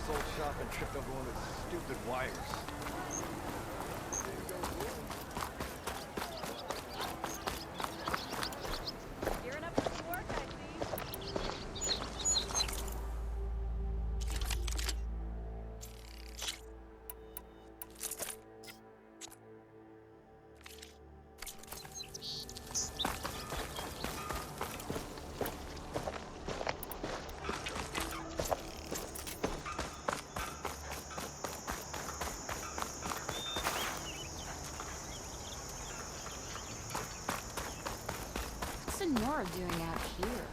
this old shop and tripped over one of its stupid wires. Gearing up for some work, I What's Nora doing out here?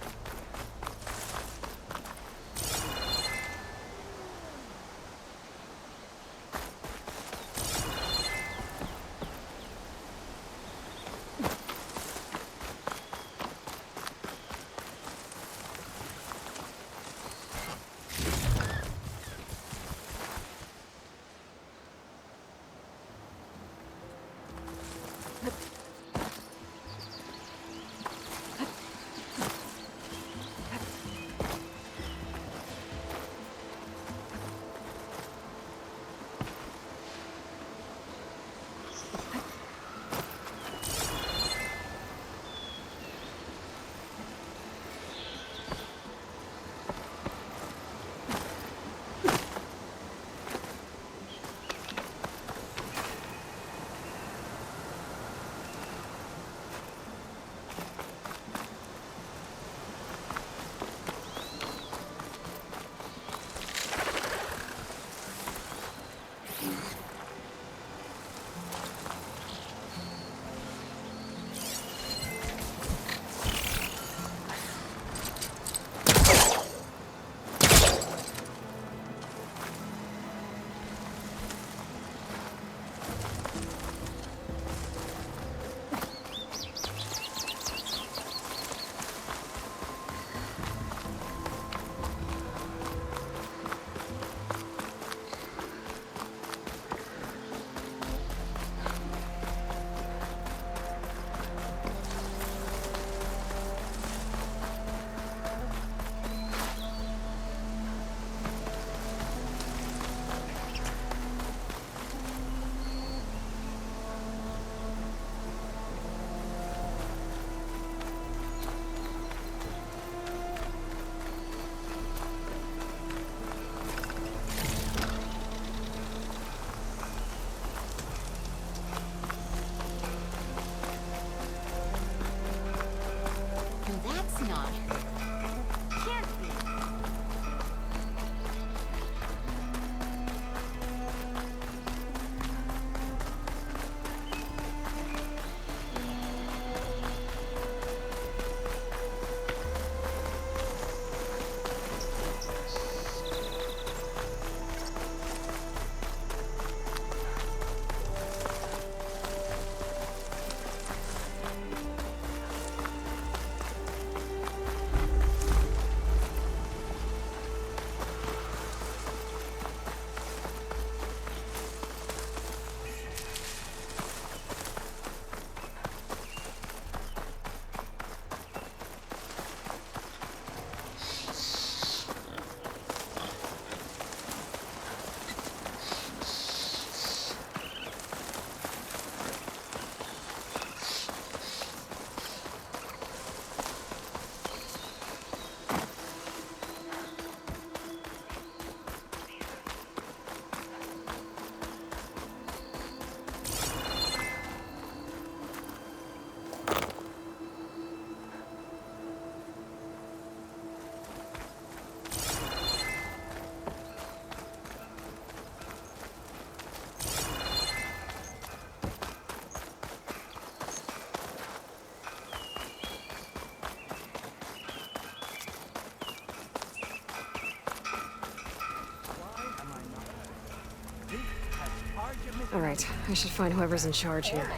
Alright, I should find whoever's in charge here.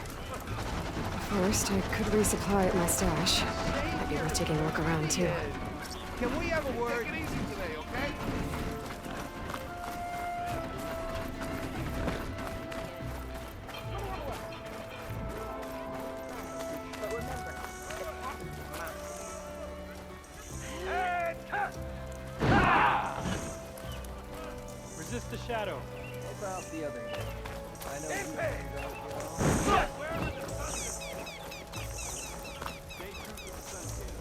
First, I could resupply at my stash. Might be worth taking a look around, too. Can we have a word? Take it easy today, okay? shadow. What about the other guy? I know you don't. Wherever the sun is. Stay true to the sun, kid.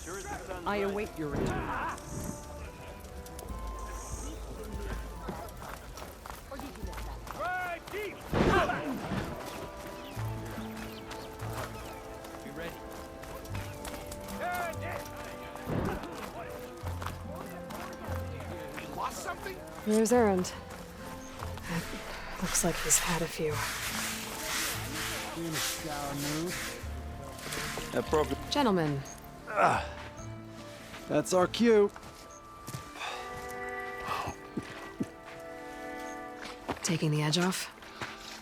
Sure as the sun's I rising. await your return. Right deep! Be ready. We lost something? There's Erend. Looks like he's had a few. In a sour mood. That broken. Gentlemen, That's our cue. taking the edge off?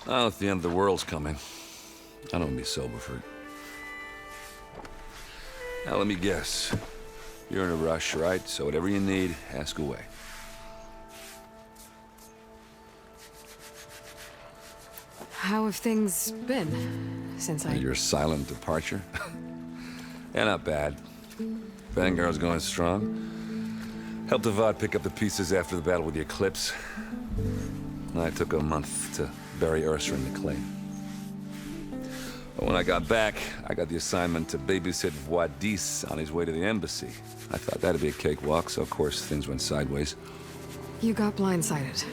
Oh, if the end of the world's coming, I don't want to be sober for it. Now, let me guess. You're in a rush, right? So whatever you need, ask away. How have things been since Your silent departure? Yeah, not bad. Vanguard's going strong. Helped Avad pick up the pieces after the battle with the Eclipse. And I took a month to bury Ursa in the clay. But when I got back, I got the assignment to babysit Vuadis on his way to the embassy. I thought that'd be a cakewalk, so of course things went sideways. You got blindsided.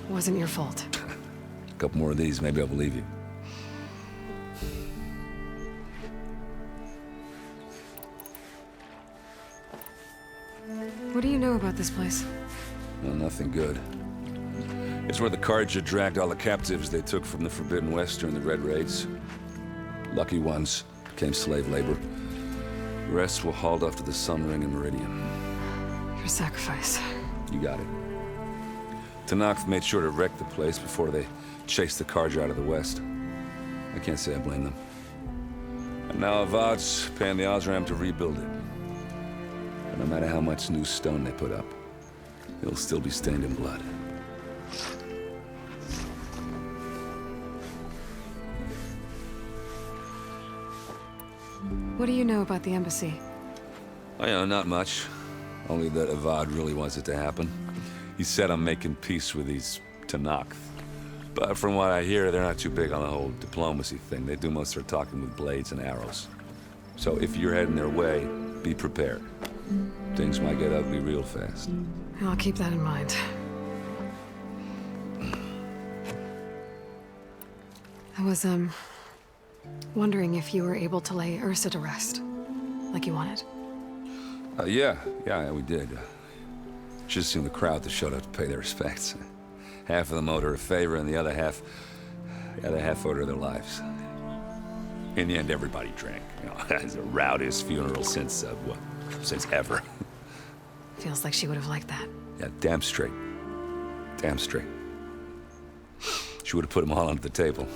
Wasn't your fault. A couple more of these, maybe I'll believe you. What do you know about this place? Well, nothing good. It's where the Carja dragged all the captives they took from the Forbidden West during the Red Raids. Lucky ones became slave labor. The rest were hauled off to the Sun Ring and Meridian. Your sacrifice. You got it. Talanah made sure to wreck the place before they chased the Carja out of the West. I can't say I blame them. And now Avad's paying the Osram to rebuild it. And no matter how much new stone they put up, it'll still be stained in blood. What do you know about the embassy? Oh, yeah, not much. Only that Avad really wants it to happen. He said I'm making peace with these Talanah. But from what I hear, they're not too big on the whole diplomacy thing. They do most of their talking with blades and arrows. So if you're heading their way, be prepared. Things might get ugly real fast. I'll keep that in mind. I was, wondering if you were able to lay Ursa to rest, like you wanted. Yeah, we did. Just seen the crowd that showed up to pay their respects. Half of them owed her a favor, and the other half owed her their lives. In the end, everybody drank. You know, it's the rowdiest funeral since ever. Feels like she would have liked that. Yeah, damn straight. Damn straight. She would have put them all under the table.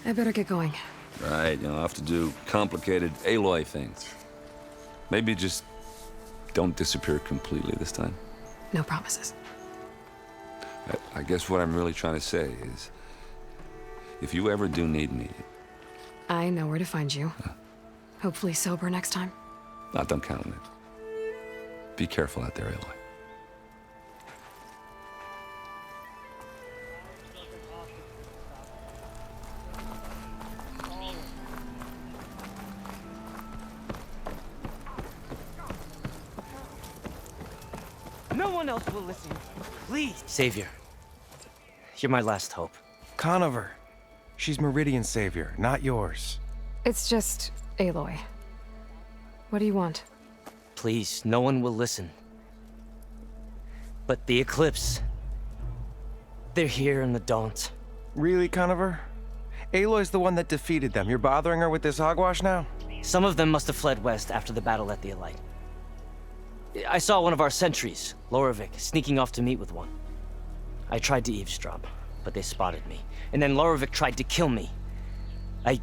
I better get going. Right, I'll have to do complicated Aloy things. Maybe just don't disappear completely this time. No promises. I guess what I'm really trying to say is, if you ever do need me... I know where to find you. Hopefully sober next time. Don't count on it. Be careful out there, Aloy. No one else will listen. Please. Savior, you're my last hope. Conover. She's Meridian's savior, not yours. It's just Aloy. What do you want? Please, no one will listen. But the Eclipse... they're here in the Daunt. Really, Conover? Aloy's the one that defeated them. You're bothering her with this hogwash now? Some of them must have fled west after the battle at the Aloy. I saw one of our sentries, Lorevic, sneaking off to meet with one. I tried to eavesdrop, but they spotted me. And then Lorevic tried to kill me. I...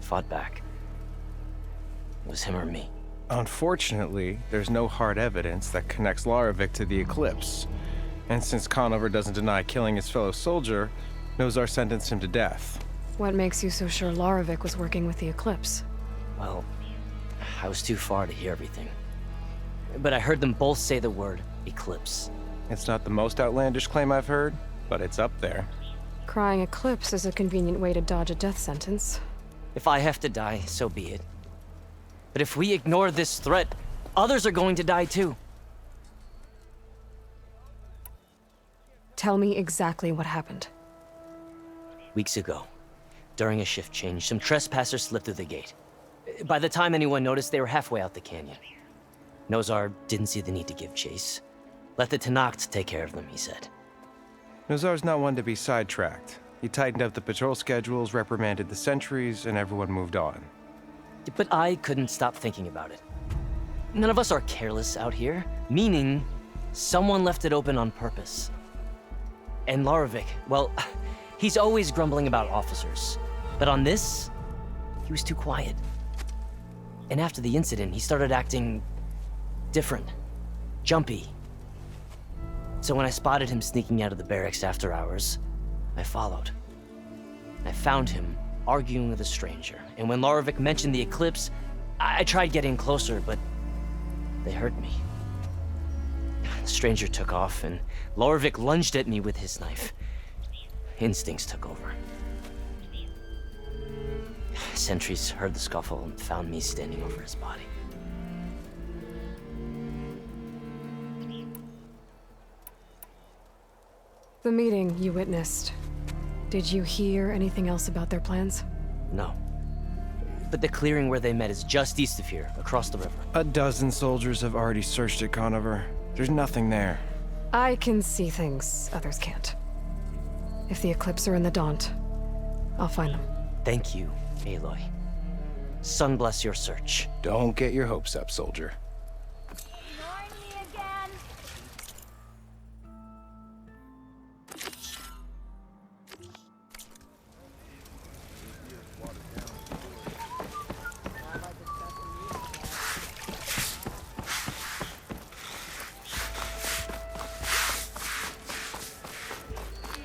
fought back. It was him or me. Unfortunately, there's no hard evidence that connects Lorevic to the Eclipse. And since Conover doesn't deny killing his fellow soldier, Nozar sentenced him to death. What makes you so sure Lorevic was working with the Eclipse? Well, I was too far to hear everything. But I heard them both say the word Eclipse. It's not the most outlandish claim I've heard, but it's up there. Crying Eclipse is a convenient way to dodge a death sentence. If I have to die, so be it. But if we ignore this threat, others are going to die too. Tell me exactly what happened. Weeks ago, during a shift change, some trespassers slipped through the gate. By the time anyone noticed, they were halfway out the canyon. Nozar didn't see the need to give chase. Let the Tenakth take care of them, he said. Nozar's not one to be sidetracked. He tightened up the patrol schedules, reprimanded the sentries, and everyone moved on. But I couldn't stop thinking about it. None of us are careless out here, meaning someone left it open on purpose. And Lorevic, well, he's always grumbling about officers. But on this, he was too quiet. And after the incident, he started acting different, jumpy. So when I spotted him sneaking out of the barracks after hours, I followed. I found him arguing with a stranger. And when Lorevic mentioned the Eclipse, I tried getting closer, but they heard me. The stranger took off, and Lorevic lunged at me with his knife. Instincts took over. Sentries heard the scuffle and found me standing over his body. The meeting you witnessed. Did you hear anything else about their plans? No. But the clearing where they met is just east of here, across the river. A dozen soldiers have already searched it, Conover. There's nothing there. I can see things others can't. If the Eclipse are in the Daunt, I'll find them. Thank you, Aloy. Sun bless your search. Don't get your hopes up, soldier. Ignoring me again.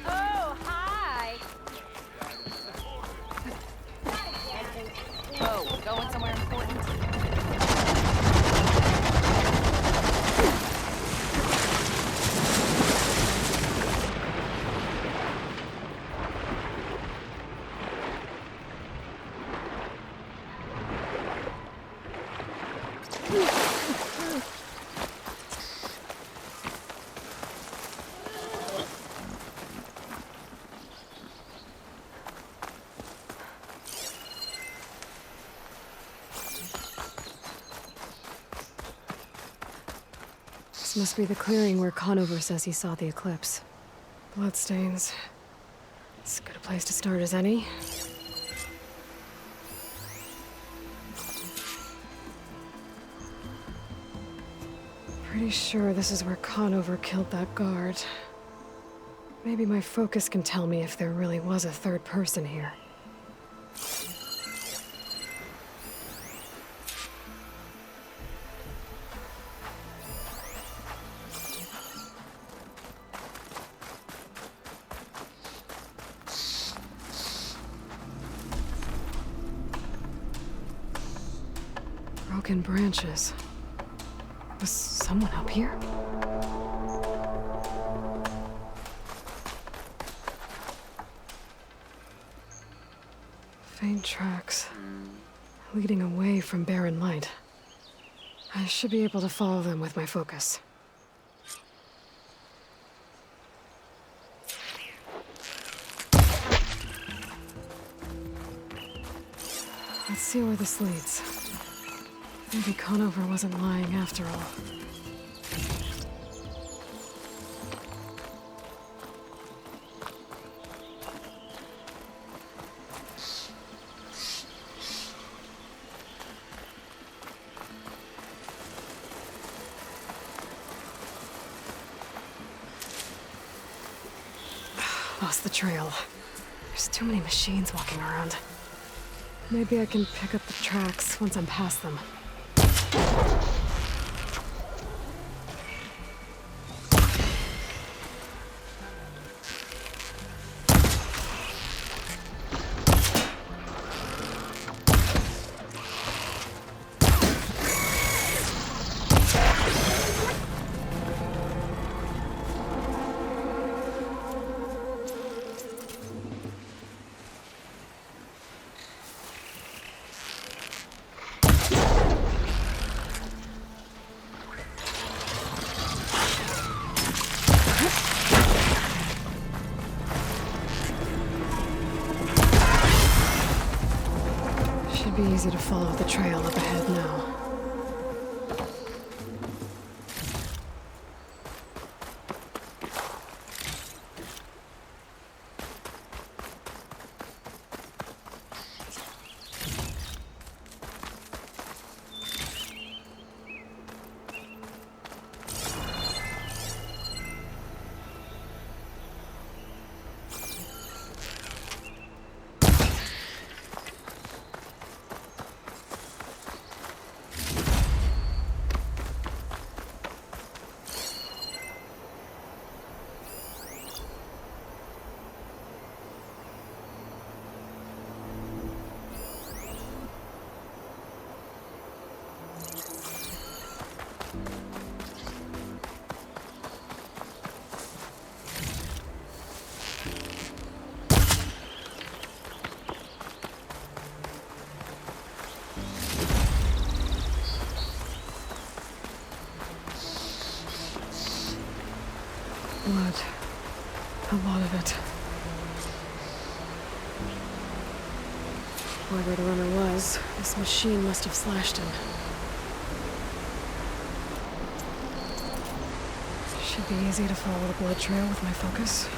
Oh, hi. Oh, going somewhere important? This must be the clearing where Conover says he saw the Eclipse. Bloodstains. As good a place to start as any. Pretty sure this is where Conover killed that guard. Maybe my focus can tell me if there really was a third person here. Broken branches. Was someone up here? Faint tracks leading away from barren light. I should be able to follow them with my focus. Let's see where this leads. Maybe Conover wasn't lying after all. Lost the trail. There's too many machines walking around. Maybe I can pick up the tracks once I'm past them. Be easy to follow the trail up ahead now. Blood. A lot of it. Whoever the runner was, this machine must have slashed him. Should be easy to follow the blood trail with my focus.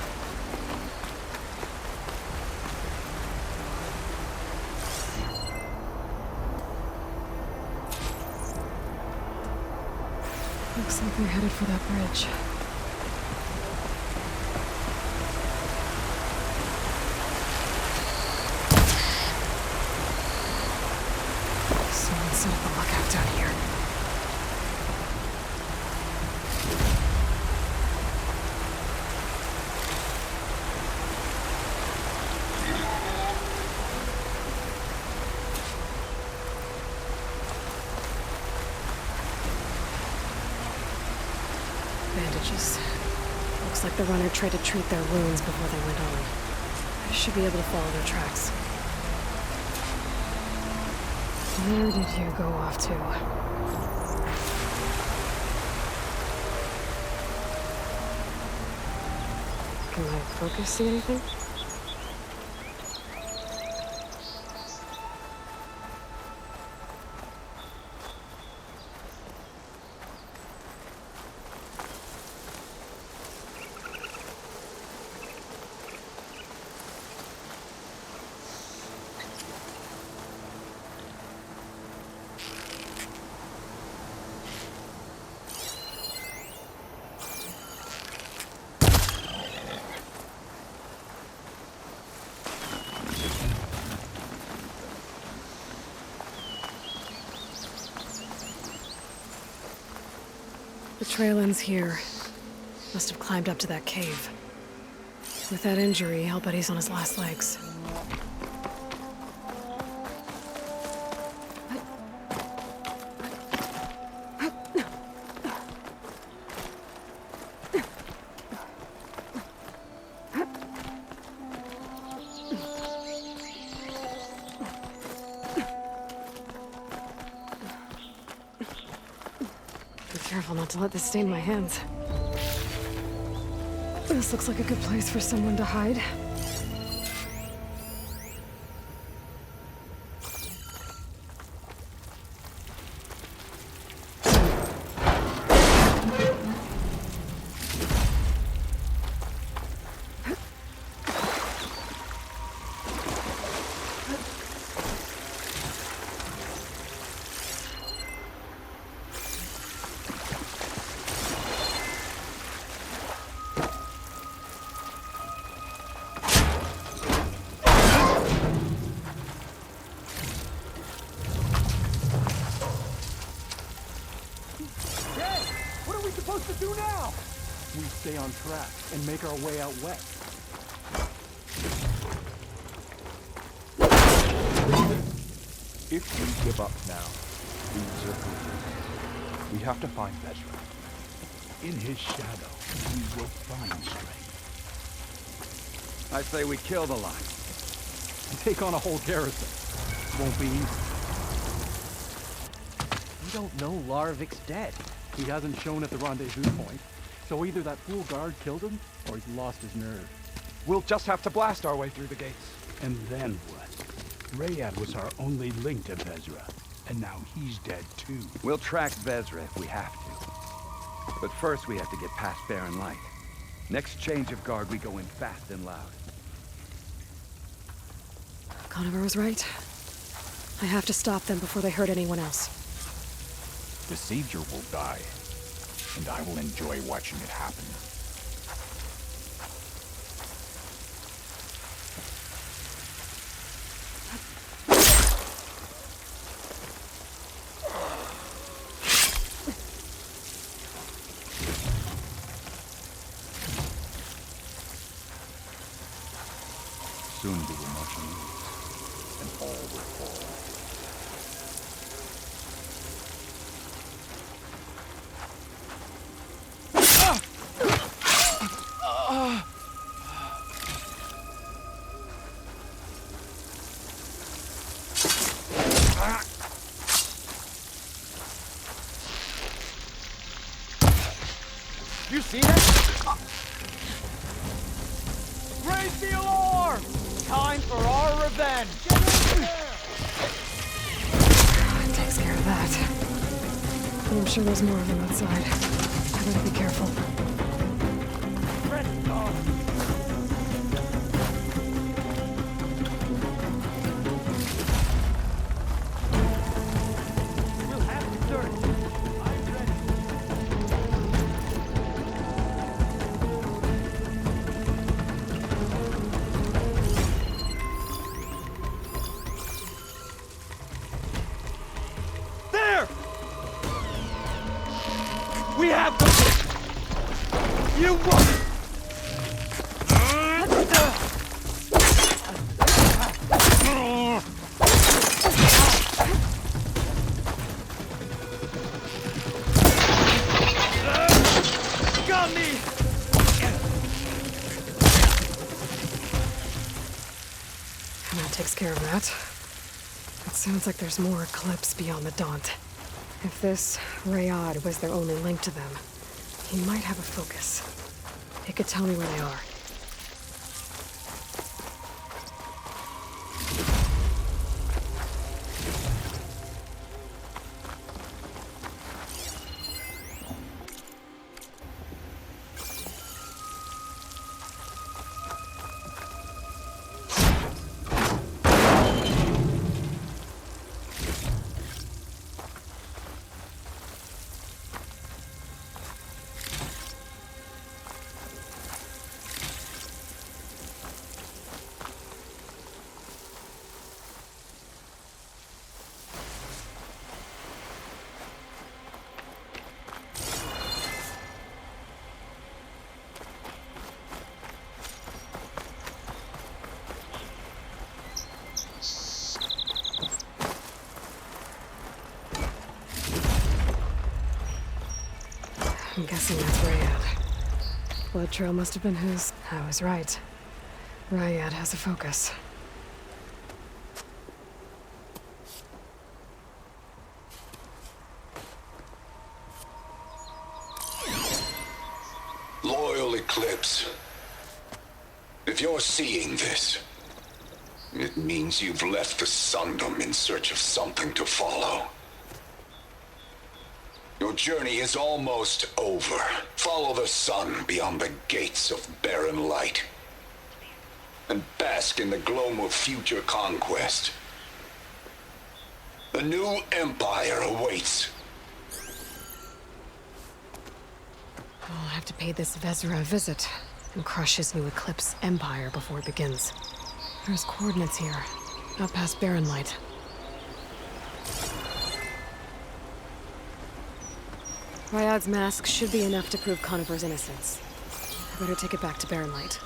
Looks like they're headed for that bridge. Someone set up a lookout down here. Bandages. Looks like the runner tried to treat their wounds before they went on. I should be able to follow their tracks. Where did you go off to? Can my focus see anything? The trail ends here. Must have climbed up to that cave. With that injury, I'll bet he's on his last legs. Careful not to let this stain my hands. This looks like a good place for someone to hide. Stay on track and make our way out west. If we give up now, things are complete. We have to find Petra. In his shadow, we will find strength. I say we kill the line. And take on a whole garrison. Won't be easy. We don't know Laravic's dead. He hasn't shown at the rendezvous point. So either that fool guard killed him, or he's lost his nerve. We'll just have to blast our way through the gates. And then what? Rayad was our only link to Vezra, and now he's dead too. We'll track Vezra if we have to. But first we have to get past Barren Light. Next change of guard, we go in fast and loud. Conover was right. I have to stop them before they hurt anyone else. The Savior will die, and I will enjoy watching it happen. Soon we will march on these, and all will fall. You see that? Raise the alarm! Time for our revenge! Get over there! That takes care of that. But I'm sure there's more of them outside. I better be careful. Red dog! We'll have to search. I'm ready. We have to... You won! Got me! And that takes care of that. It sounds like there's more Eclipse beyond the Daunt. If this Rayad was their only link to them, he might have a focus. He could tell me where they are. I'm guessing that's Rayad. Blood trail must have been his. I was right. Rayad has a focus. eclipse. If you're seeing this, it means you've left the Sundom in search of something to follow. Your journey is almost over. Follow the sun beyond the gates of barren light, and bask in the glow of future conquest. The new empire awaits. I'll have to pay this Vezra a visit and crush his new Eclipse empire before it begins. There's coordinates here, out past Barren Light. Ryad's mask should be enough to prove Conover's innocence. I better take it back to Barren Light.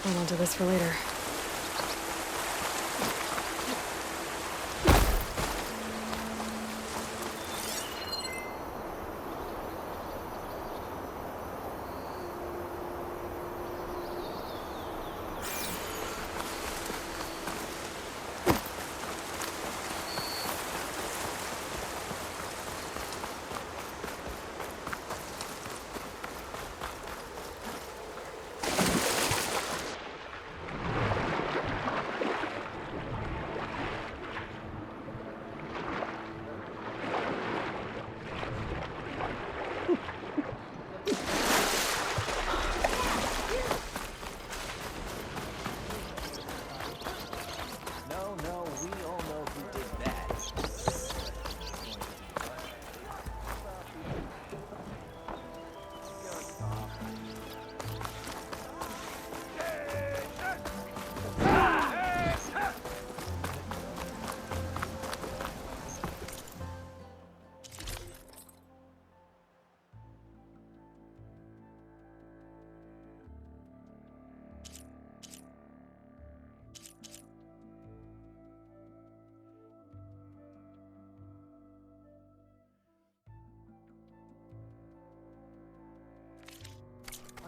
Hold on to this for later.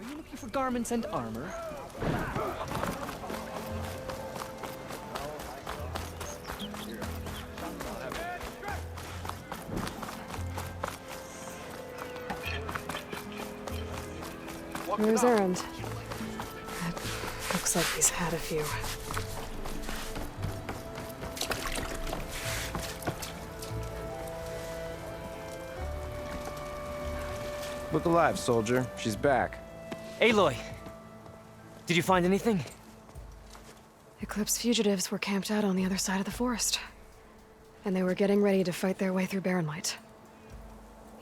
Are you looking for garments and armor? Where's Erend? It looks like he's had a few. Look alive, soldier. She's back. Aloy! Did you find anything? Eclipse fugitives were camped out on the other side of the forest. And they were getting ready to fight their way through barren light.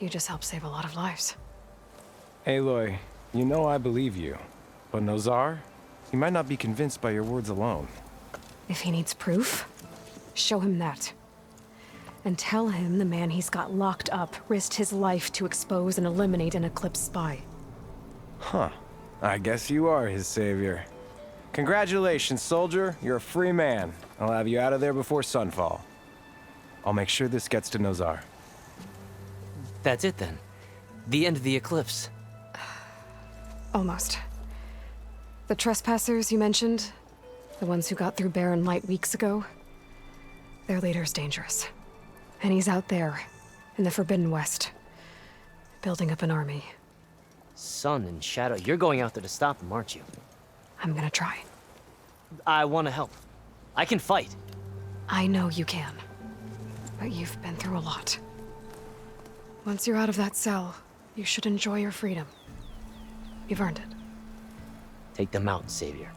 You just helped save a lot of lives. Aloy, you know I believe you. But Nozar? He might not be convinced by your words alone. If he needs proof, show him that. And tell him the man he's got locked up risked his life to expose and eliminate an Eclipse spy. Huh. I guess you are his savior. Congratulations, soldier. You're a free man. I'll have you out of there before sunfall. I'll make sure this gets to Nozar. That's it then. The end of the Eclipse. Almost. The trespassers you mentioned, the ones who got through barren light weeks ago, their leader's dangerous. And he's out there, in the Forbidden West, building up an army. Sun and Shadow, you're going out there to stop them, aren't you? I'm gonna try. I want to help. I can fight. I know you can. But you've been through a lot. Once you're out of that cell, you should enjoy your freedom. You've earned it. Take them out, Savior.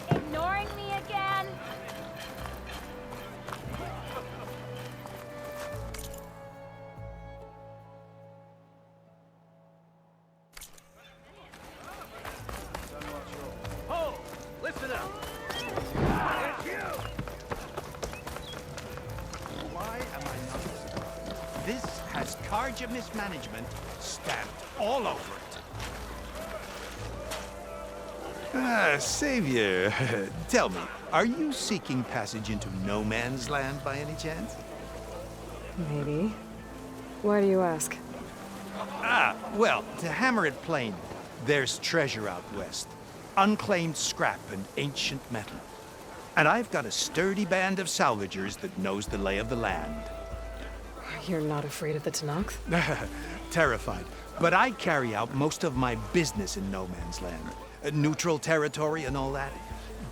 Ignoring me again? Ho! Listen up! It's you! Why am I not surprised? This has Carja mismanagement stamped all over it. Savior, tell me, are you seeking passage into no man's land by any chance? Maybe. Why do you ask? Well, to hammer it plain, there's treasure out west. Unclaimed scrap and ancient metal. And I've got a sturdy band of salvagers that knows the lay of the land. You're not afraid of the Talanah? Terrified. But I carry out most of my business in no man's land. Neutral territory and all that.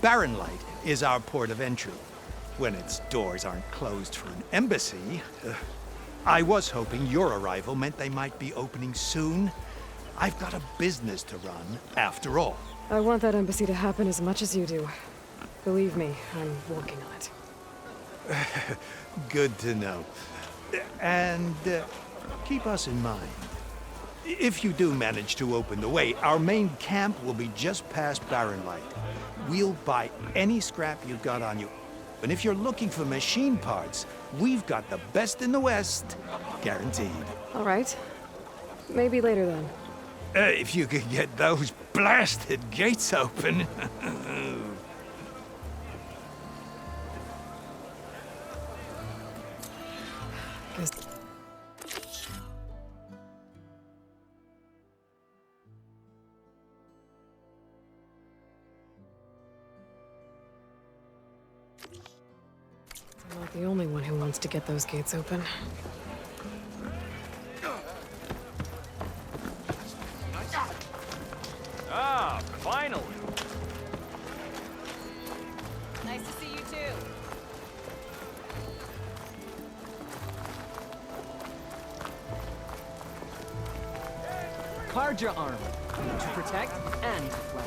Barren Light is our port of entry. When its doors aren't closed for an embassy. I was hoping your arrival meant they might be opening soon. I've got a business to run, after all. I want that embassy to happen as much as you do. Believe me, I'm working on it. Good to know. And keep us in mind. If you do manage to open the way, our main camp will be just past Barren Light. We'll buy any scrap you've got on you. And if you're looking for machine parts, we've got the best in the West, guaranteed. All right. Maybe later then. If you could get those blasted gates open. Guess I'm not the only one who wants to get those gates open. Ah, finally! Nice to see you too. Carja armor. To protect and defend.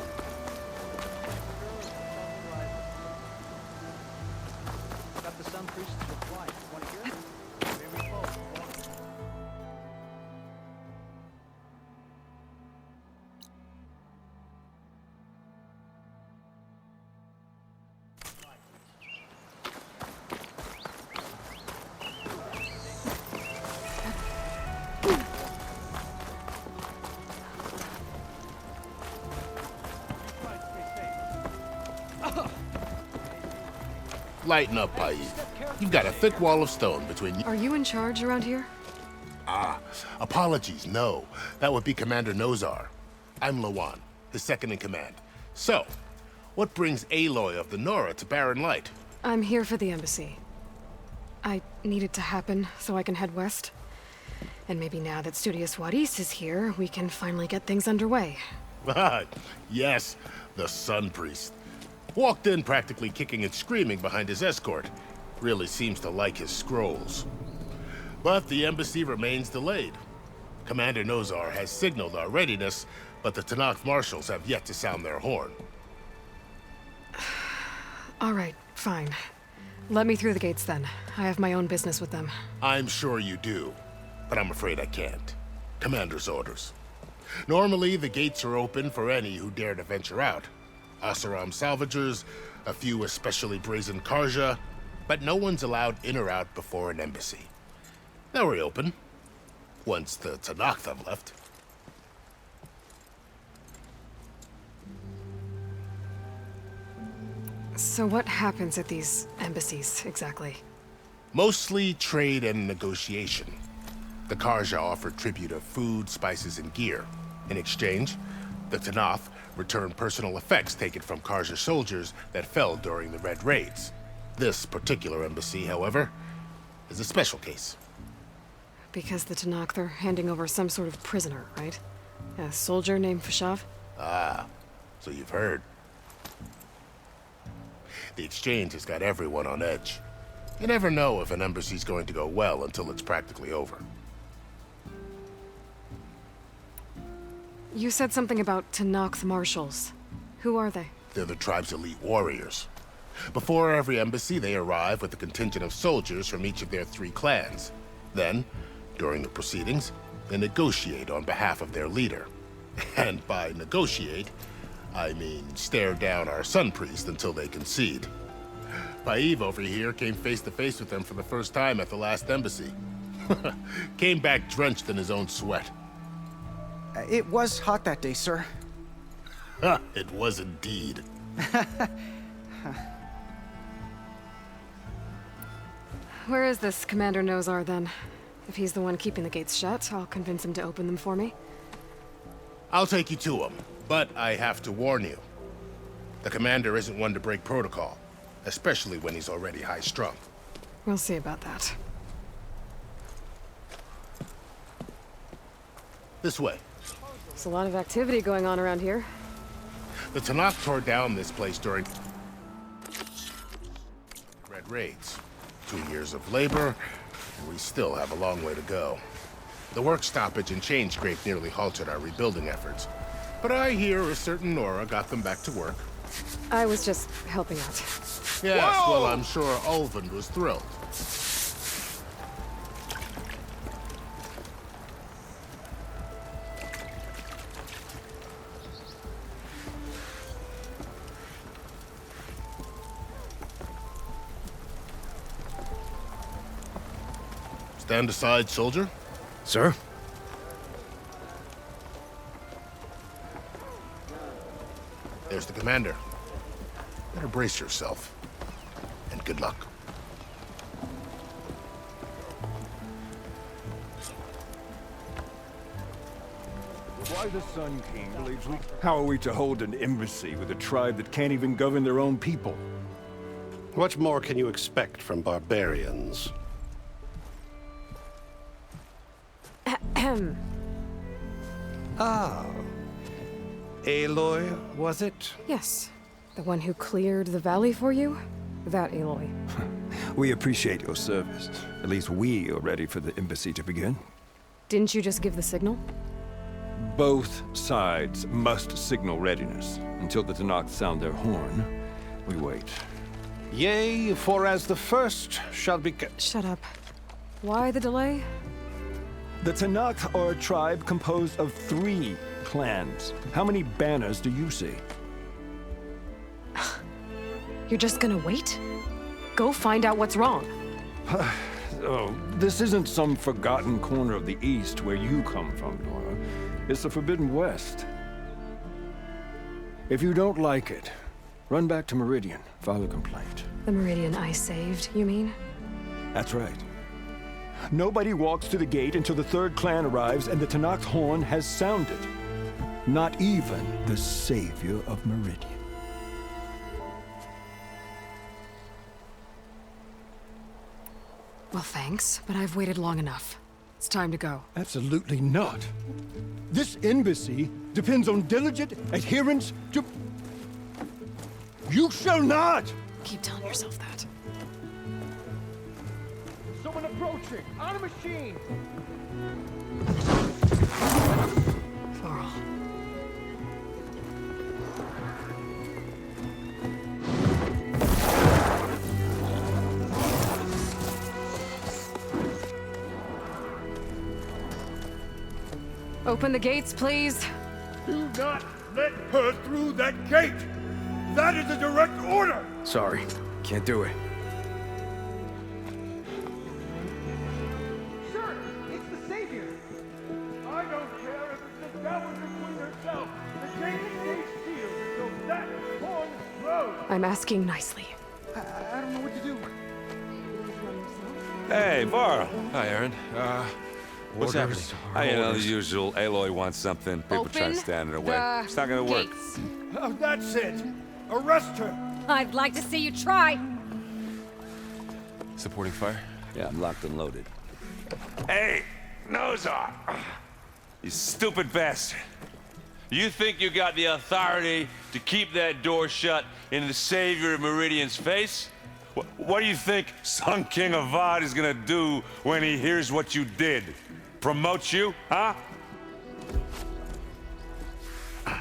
Got the Sun Priest's reply. Want to hear it? Here we go. Lighten up, Paid. You've got a thick wall of stone between you. Are you in charge around here? Ah, apologies, no. That would be Commander Nozar. I'm Lawan, his second in command. So, what brings Aloy of the Nora to Barren Light? I'm here for the embassy. I need it to happen so I can head west. And maybe now that Studious Vuadis is here, we can finally get things underway. Yes, the Sun Priest. Walked in practically kicking and screaming behind his escort. Really seems to like his scrolls. But the embassy remains delayed. Commander Nozar has signaled our readiness, but the Talanah marshals have yet to sound their horn. All right, fine. Let me through the gates then. I have my own business with them. I'm sure you do, but I'm afraid I can't. Commander's orders. Normally, the gates are open for any who dare to venture out. Asaram salvagers, a few especially brazen Karja, but no one's allowed in or out before an embassy. They'll reopen, once the Talanah have left. So what happens at these embassies, exactly? Mostly trade and negotiation. The Karja offer tribute of food, spices, and gear. In exchange, the Talanah return personal effects taken from Karja soldiers that fell during the Red Raids. This particular embassy, however, is a special case. Because the Talanah are handing over some sort of prisoner, right? A soldier named Fashav? Ah, so you've heard. The exchange has got everyone on edge. You never know if an embassy's going to go well until it's practically over. You said something about Talanah marshals. Who are they? They're the tribe's elite warriors. Before every embassy, they arrive with a contingent of soldiers from each of their 3 clans. Then, during the proceedings, they negotiate on behalf of their leader. And by negotiate, I mean stare down our Sun Priest until they concede. Paid over here came face to face with them for the first time at the last embassy. Came back drenched in his own sweat. It was hot that day, sir. It was indeed. Where is this Commander Nozar, then? If he's the one keeping the gates shut, I'll convince him to open them for me. I'll take you to him, but I have to warn you. The commander isn't one to break protocol, especially when he's already high-strung. We'll see about that. This way. There's a lot of activity going on around here. The Talanah tore down this place during Red Raids. 2 years of labor, and we still have a long way to go. The work stoppage and chain scrape nearly halted our rebuilding efforts. But I hear a certain Nora got them back to work. I was just helping out. Yes, well, I'm sure Ulvund was thrilled. Stand aside, soldier. Sir? There's the commander. Better brace yourself. And good luck. Why the Sun King believes we... How are we to hold an embassy with a tribe that can't even govern their own people? What more can you expect from barbarians? Ah. Aloy, was it? Yes. The one who cleared the valley for you? That Aloy. We appreciate your service. At least we are ready for the embassy to begin. Didn't you just give the signal? Both sides must signal readiness. Until the Talanah sound their horn, we wait. Yea, for as the first shall be... Shut up. Why the delay? The Talanah are a tribe composed of 3 clans. How many banners do you see? You're just gonna wait? Go find out what's wrong. Oh, this isn't some forgotten corner of the East where you come from, Nora. It's the Forbidden West. If you don't like it, run back to Meridian, file a complaint. The Meridian I saved, you mean? That's right. Nobody walks to the gate until the 3rd clan arrives and the Talanah's horn has sounded. Not even the savior of Meridian. Well, thanks, but I've waited long enough. It's time to go. Absolutely not. This embassy depends on diligent adherence to... You shall not! Keep telling yourself that. Someone approaching! On a machine! Varl. Open the gates, please. Do not let her through that gate! That is a direct order! Sorry, can't do it. Sir, it's the Savior! I don't care if it's the Dowager Queen herself! The gate stays sealed until that horn blows! I'm asking nicely. I don't know what to do. Hey, Varl. Hi, Erend. What's happening? You know, the usual. Aloy wants something. People trying to stand in her way. It's not gonna work. Oh, that's it! Arrest her! I'd like to see you try. Supporting fire? Yeah, I'm locked and loaded. Hey, Nozar! You stupid bastard. You think you got the authority to keep that door shut in the savior of Meridian's face? What do you think Sun King Avad is gonna do when he hears what you did? Promote you, huh? Let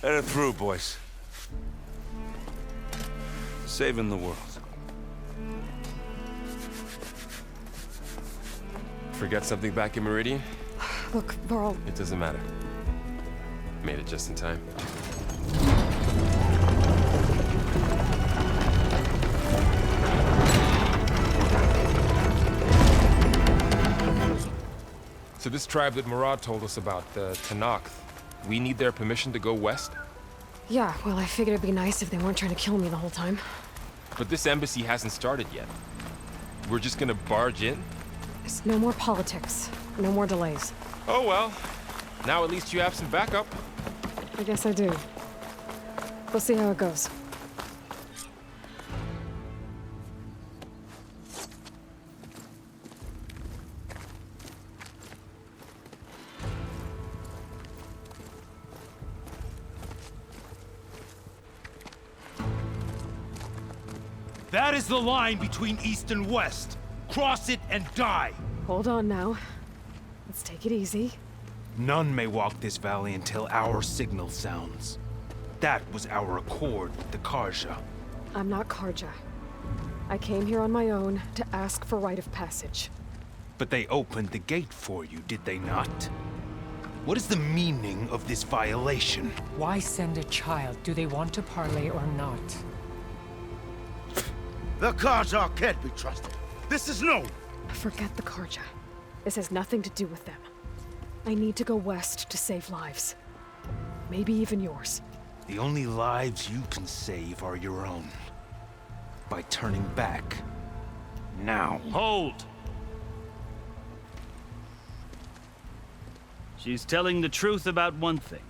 her through, boys. Saving the world. Forget something back in Meridian? Look, Varl. It doesn't matter. Made it just in time. So this tribe that Murad told us about, the Talanah, we need their permission to go west? Yeah, well, I figured it'd be nice if they weren't trying to kill me the whole time. But this embassy hasn't started yet. We're just gonna barge in? There's no more politics. No more delays. Oh well. Now at least you have some backup. I guess I do. We'll see how it goes. That is the line between East and West. Cross it and die. Hold on now. Let's take it easy. None may walk this valley until our signal sounds. That was our accord with the Carja. I'm not Carja. I came here on my own to ask for rite of passage. But they opened the gate for you, did they not? What is the meaning of this violation? Why send a child? Do they want to parley or not? The Carja can't be trusted. This is no. Forget the Carja. This has nothing to do with them. I need to go west to save lives. Maybe even yours. The only lives you can save are your own. By turning back. Now. Hold! She's telling the truth about one thing.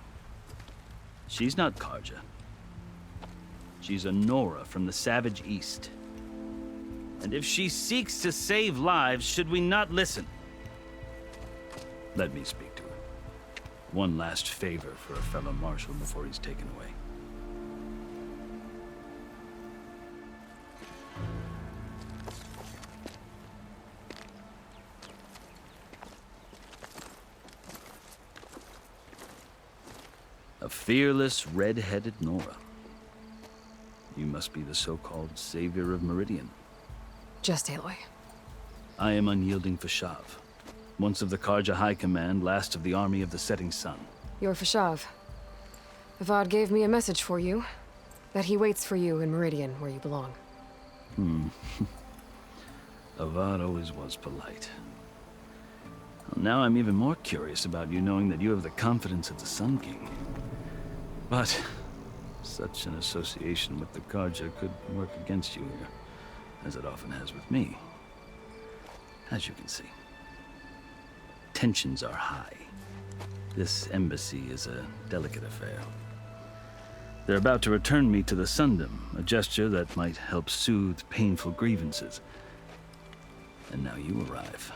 She's not Carja. She's a Nora from the Savage East. And if she seeks to save lives, should we not listen? Let me speak to her. One last favor for a fellow marshal before he's taken away. A fearless, red-headed Nora. You must be the so-called savior of Meridian. Just Aloy. I am unyielding Fashav, once of the Karja High Command, last of the army of the setting sun. You're Fashav. Avad gave me a message for you. That he waits for you in Meridian, where you belong. Avad always was polite. Well, now I'm even more curious about you knowing that you have the confidence of the Sun King. But such an association with the Karja could work against you here, as it often has with me. As you can see. Tensions are high. This embassy is a delicate affair. They're about to return me to the Sundom, a gesture that might help soothe painful grievances. And now you arrive,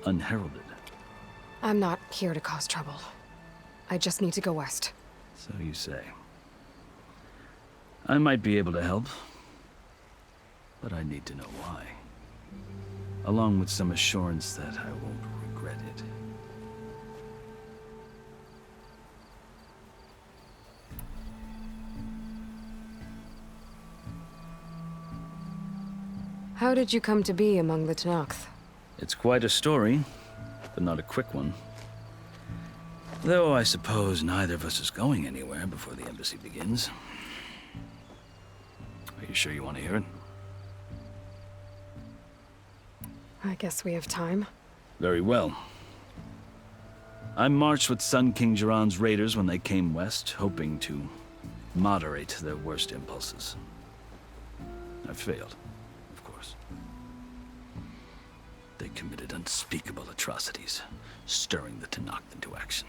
unheralded. I'm not here to cause trouble. I just need to go west. So you say. I might be able to help, but I need to know why. Along with some assurance that I won't regret it. How did you come to be among the Tenakth? It's quite a story, but not a quick one. Though I suppose neither of us is going anywhere before the embassy begins. Are you sure you want to hear it? I guess we have time. Very well. I marched with Sun King Jiran's raiders when they came west, hoping to moderate their worst impulses. I failed, of course. They committed unspeakable atrocities, stirring the Tenakth into action.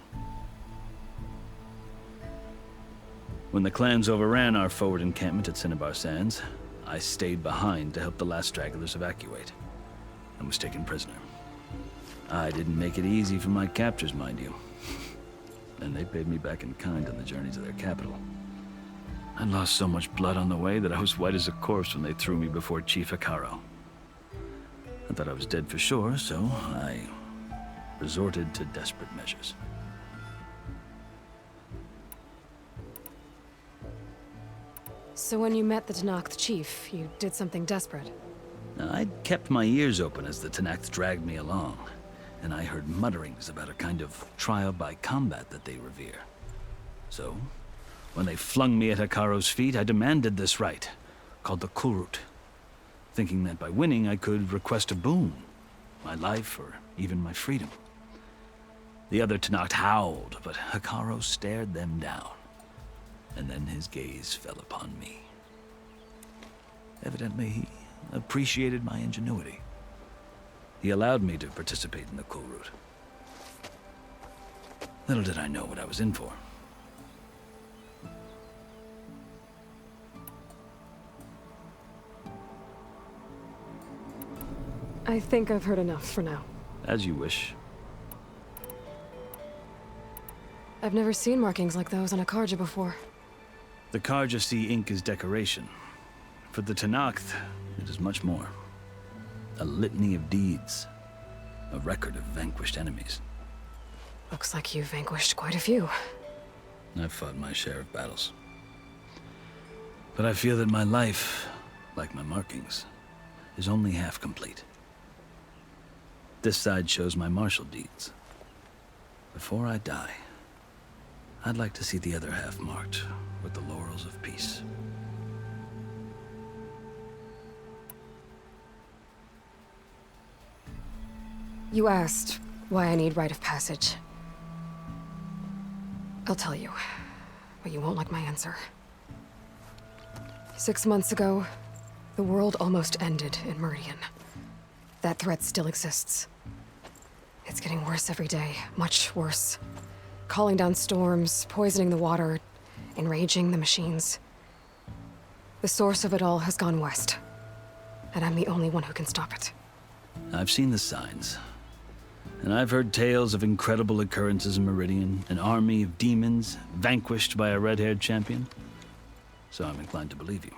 When the clans overran our forward encampment at Cinnabar Sands, I stayed behind to help the last stragglers evacuate, and was taken prisoner. I didn't make it easy for my captors, mind you. And they paid me back in kind on the journey to their capital. I lost so much blood on the way that I was white as a corpse when they threw me before Chief Hekarro. I thought I was dead for sure, so I resorted to desperate measures. So when you met the Tenakth chief, you did something desperate? I'd kept my ears open as the Tenakth dragged me along, and I heard mutterings about a kind of trial by combat that they revere. So, when they flung me at Hekarro's feet, I demanded this right, called the Kulrut, thinking that by winning I could request a boon, my life or even my freedom. The other Tenakth howled, but Hekarro stared them down, and then his gaze fell upon me. Evidently, he appreciated my ingenuity. He allowed me to participate in the Kulrut. Little did I know what I was in for. I think I've heard enough for now. As you wish. I've never seen markings like those on a Karja before. The Karja see ink as decoration. For the Tenakth, it is much more. A litany of deeds. A record of vanquished enemies. Looks like you've vanquished quite a few. I've fought my share of battles. But I feel that my life, like my markings, is only half complete. This side shows my martial deeds. Before I die, I'd like to see the other half marked with the laurels of peace. You asked why I need rite of passage. I'll tell you, but you won't like my answer. 6 months ago, the world almost ended in Meridian. That threat still exists. It's getting worse every day, much worse. Calling down storms, poisoning the water, enraging the machines. The source of it all has gone west, and I'm the only one who can stop it. I've seen the signs. And I've heard tales of incredible occurrences in Meridian, an army of demons vanquished by a red-haired champion. So I'm inclined to believe you.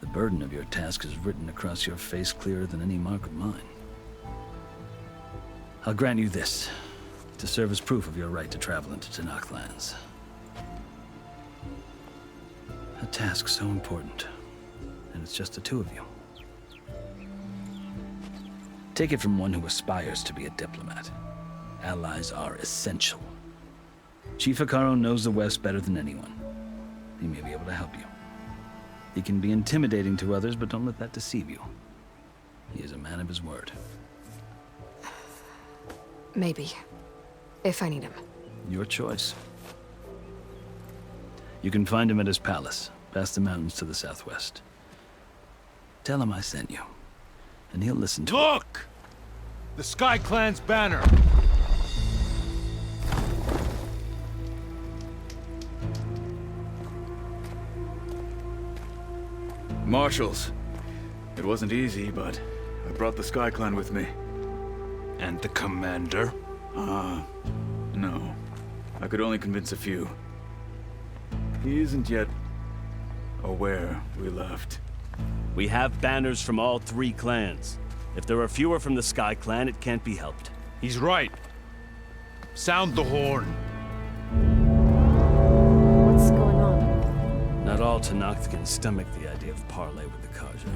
The burden of your task is written across your face clearer than any mark of mine. I'll grant you this. to serve as proof of your right to travel into Tanakh lands. A task so important, and it's just the two of you. Take it from one who aspires to be a diplomat. Allies are essential. Chief Hekarro knows the West better than anyone. He may be able to help you. He can be intimidating to others, but don't let that deceive you. He is a man of his word. Maybe. If I need him. Your choice. You can find him at his palace, past the mountains to the southwest. Tell him I sent you, and he'll listen to Look! The Sky Clan's banner! Marshals. It wasn't easy, but I brought the Sky Clan with me. And the commander? No. I could only convince a few. He isn't yet aware we left. We have banners from all 3 clans. If there are fewer from the Sky Clan, it can't be helped. He's right. Sound the horn. What's going on? Not all Tanakh can stomach the idea of parley with the Carja,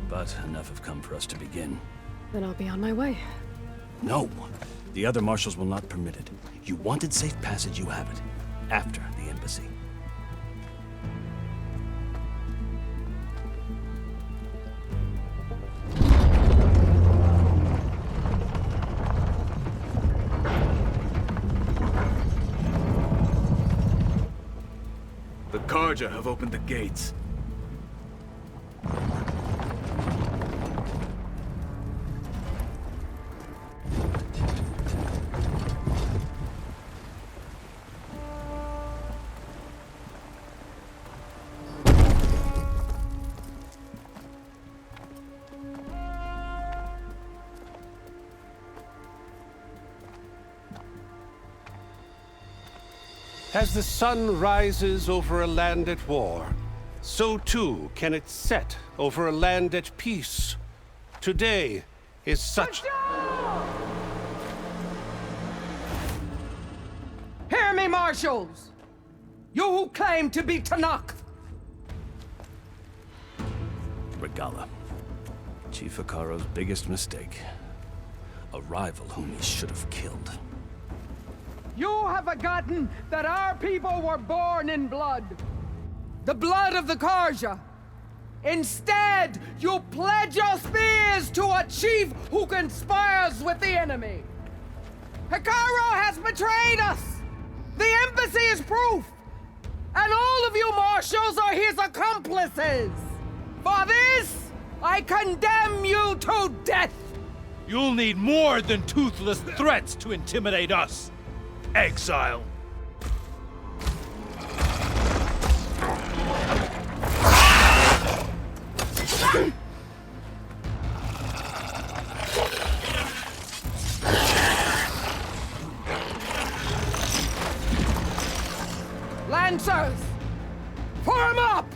but enough have come for us to begin. Then I'll be on my way. No! The other marshals will not permit it. You wanted safe passage, you have it. After the embassy. The Carja have opened the gates. As the sun rises over a land at war, so too can it set over a land at peace. Today is such... Hear me, marshals! You who claim to be Tanakh! Regalla. Chief Hekarro's biggest mistake. A rival whom he should have killed. You have forgotten that our people were born in blood. The blood of the Carja. Instead, you pledge your spears to a chief who conspires with the enemy. Hekarro has betrayed us! The embassy is proof! And all of you marshals are his accomplices! For this, I condemn you to death! You'll need more than toothless threats to intimidate us. Exile. Lancers! Form up!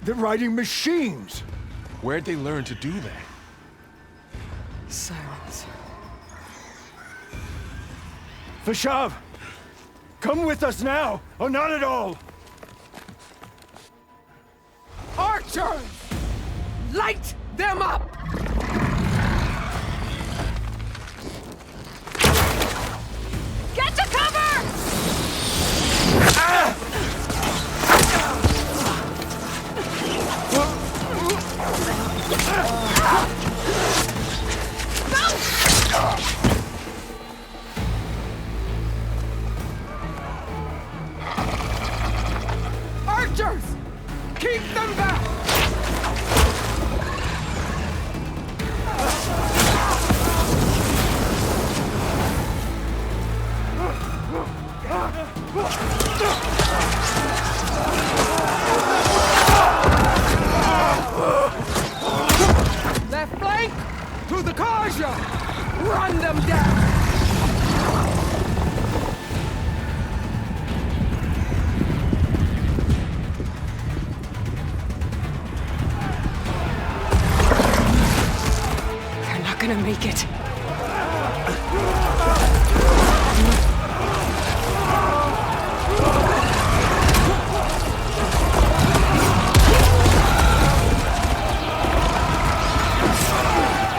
They're riding machines! Where'd they learn to do that? Silence. Vashav! Come with us now, or not at all! Archers! Light them up! Get to cover! Ah! Archers! Keep them back! Left flank! To the Carja! Run them down! gonna make it.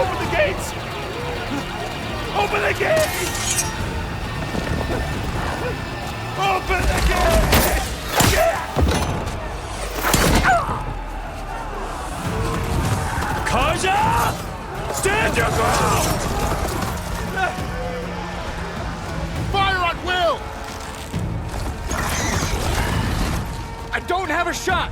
Open the gates! Open the gates! Open the gates! Kaja! Stand your ground! Fire at will! I don't have a shot!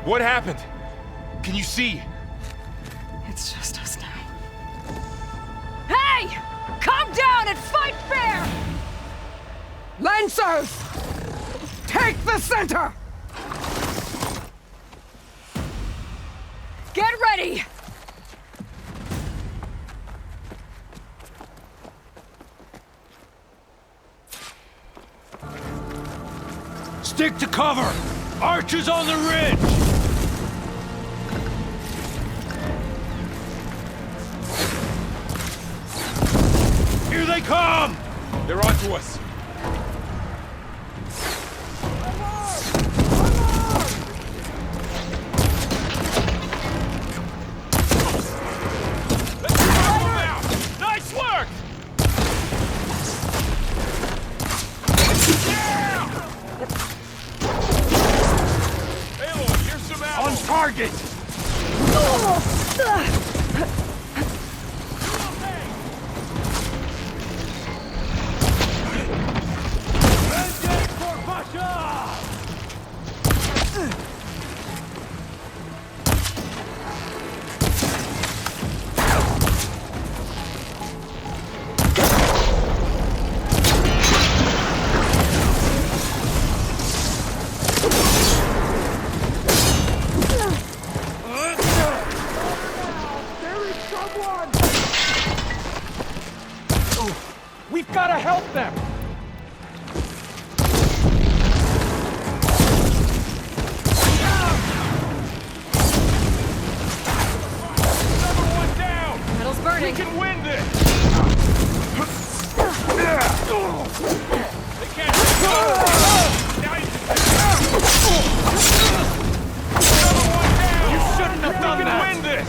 What happened? Can you see? It's just us now. Hey! Calm down and fight fair! Lancers! Take the center! Get ready! Stick to cover! Archers on the ridge! Here they come! They're onto us. Nice work! Aloy, here's some ammo. On target! We've got to help them! Number one down! Metal's burning. We can win this! They can't take it. Now you Number one down! You shouldn't have done We that! can win this!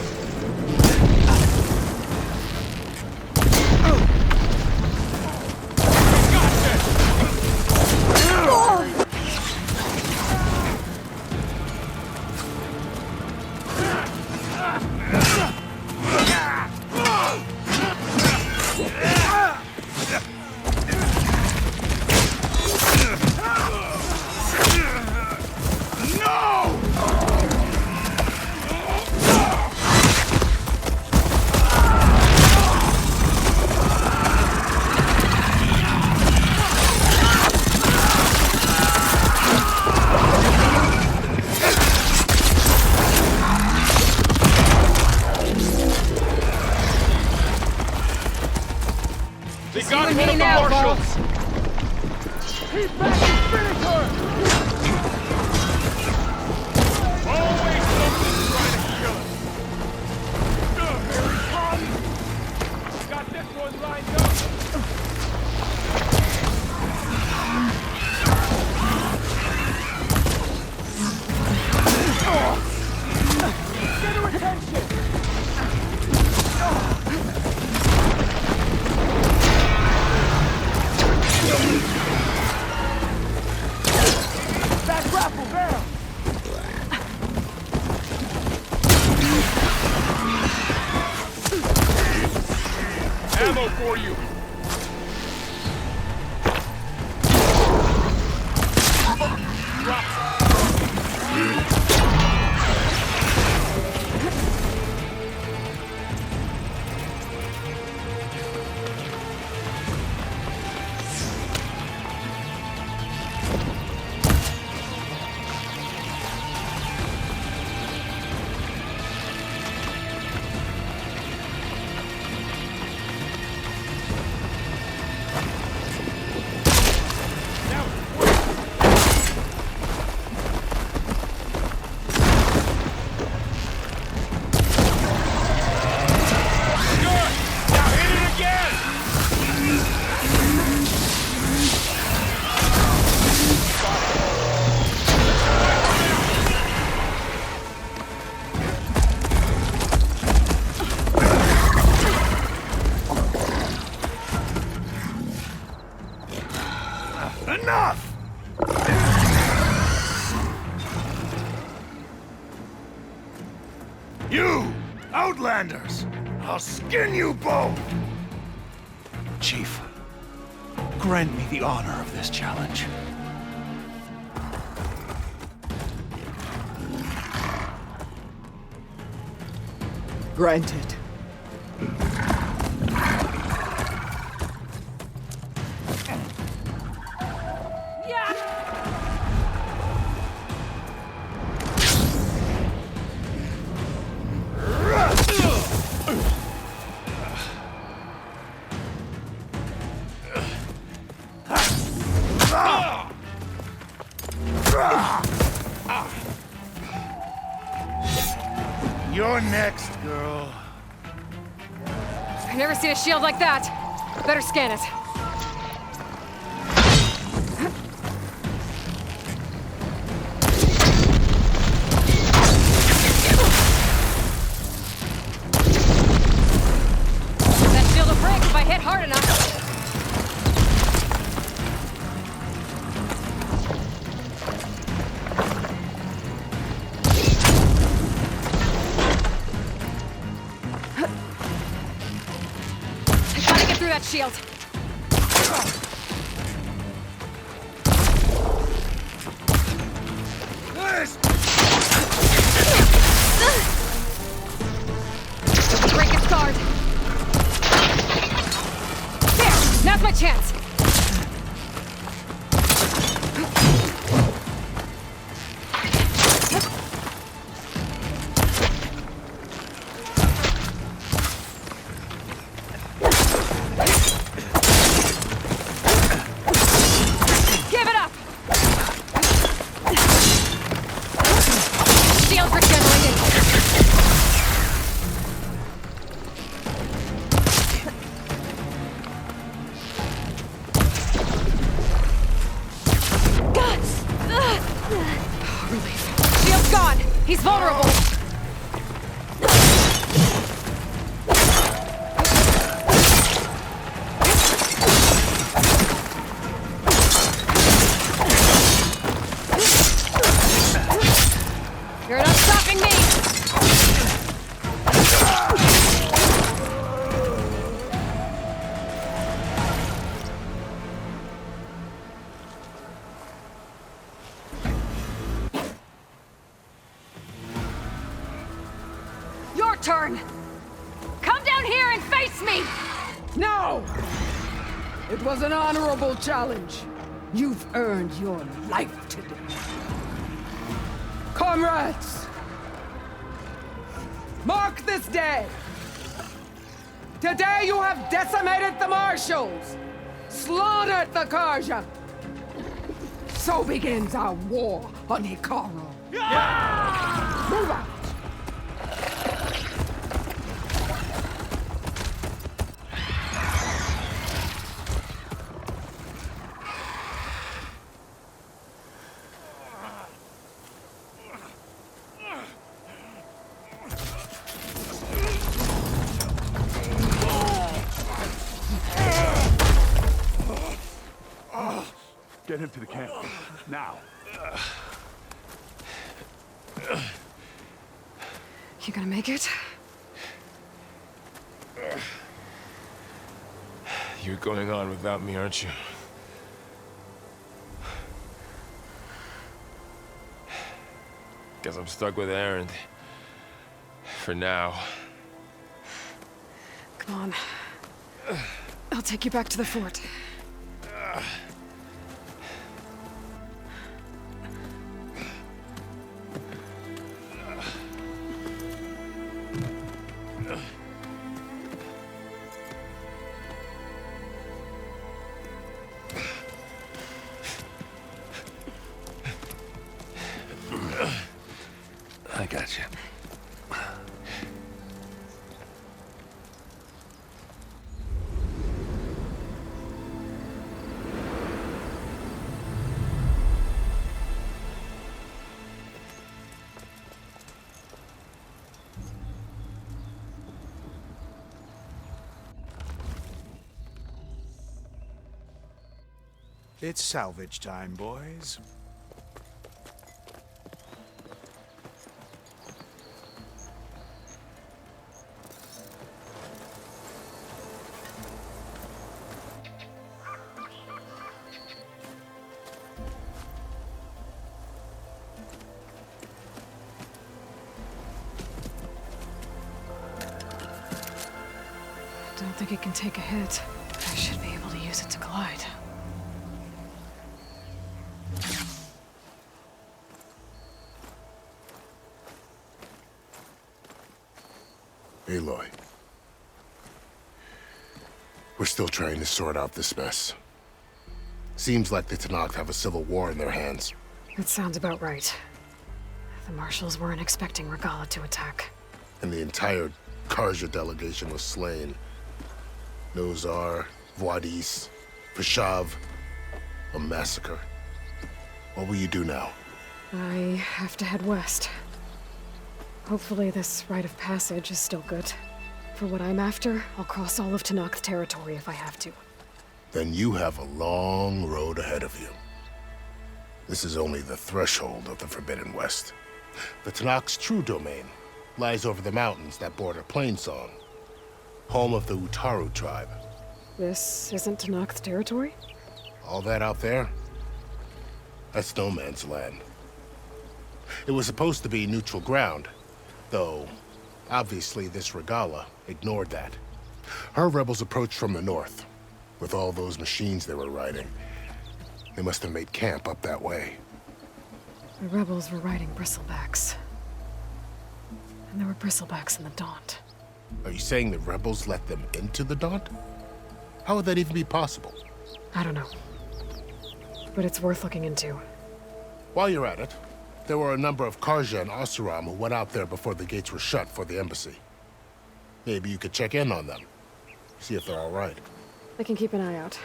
Got one of the marshals! He's back to finish her! Always something trying to kill us. Here he comes! Got this one lined up. Get her attention! That grapple there! Ammo for you! Enough! You, Outlanders! I'll skin you both! Chief, grant me the honor of this challenge. Granted. You're next, girl. I've never seen a shield like that. Better scan it. That shield will break if I hit hard enough. That shield. Break its guard. There! Now's my chance! Turn! Come down here and face me! No! It was an honorable challenge. You've earned your life today. Comrades! Mark this day! Today you have decimated the Marshals! Slaughtered the Carja! So begins our war on Hekarro. Yeah! Move out! Get him to the camp. Now. You gonna make it? You're going on without me, aren't you? Guess I'm stuck with Erend. For now. Come on. I'll take you back to the fort. I got you. It's salvage time, boys. I don't think it can take a hit. I should be able to use it to glide. Aloy. We're still trying to sort out this mess. Seems like the Talanah have a civil war in their hands. That sounds about right. The marshals weren't expecting Regalla to attack. And the entire Carja delegation was slain. Nozar, Vuadis, Peshav, a massacre. What will you do now? I have to head west. Hopefully this rite of passage is still good. For what I'm after, I'll cross all of Talanah territory if I have to. Then you have a long road ahead of you. This is only the threshold of the Forbidden West. The Tanakh's true domain lies over the mountains that border Plainsong, home of the Utaru tribe. This isn't Talanah territory? All that out there? That's no man's land. It was supposed to be neutral ground, though obviously this Regalla ignored that. Her rebels approached from the north. With all those machines they were riding, they must have made camp up that way. The rebels were riding bristlebacks. And there were bristlebacks in the Daunt. Are you saying the rebels let them into the Daunt? How would that even be possible? I don't know. But it's worth looking into. While you're at it, there were a number of Carja and Oseram who went out there before the gates were shut for the embassy. Maybe you could check in on them. See if they're all right. I can keep an eye out.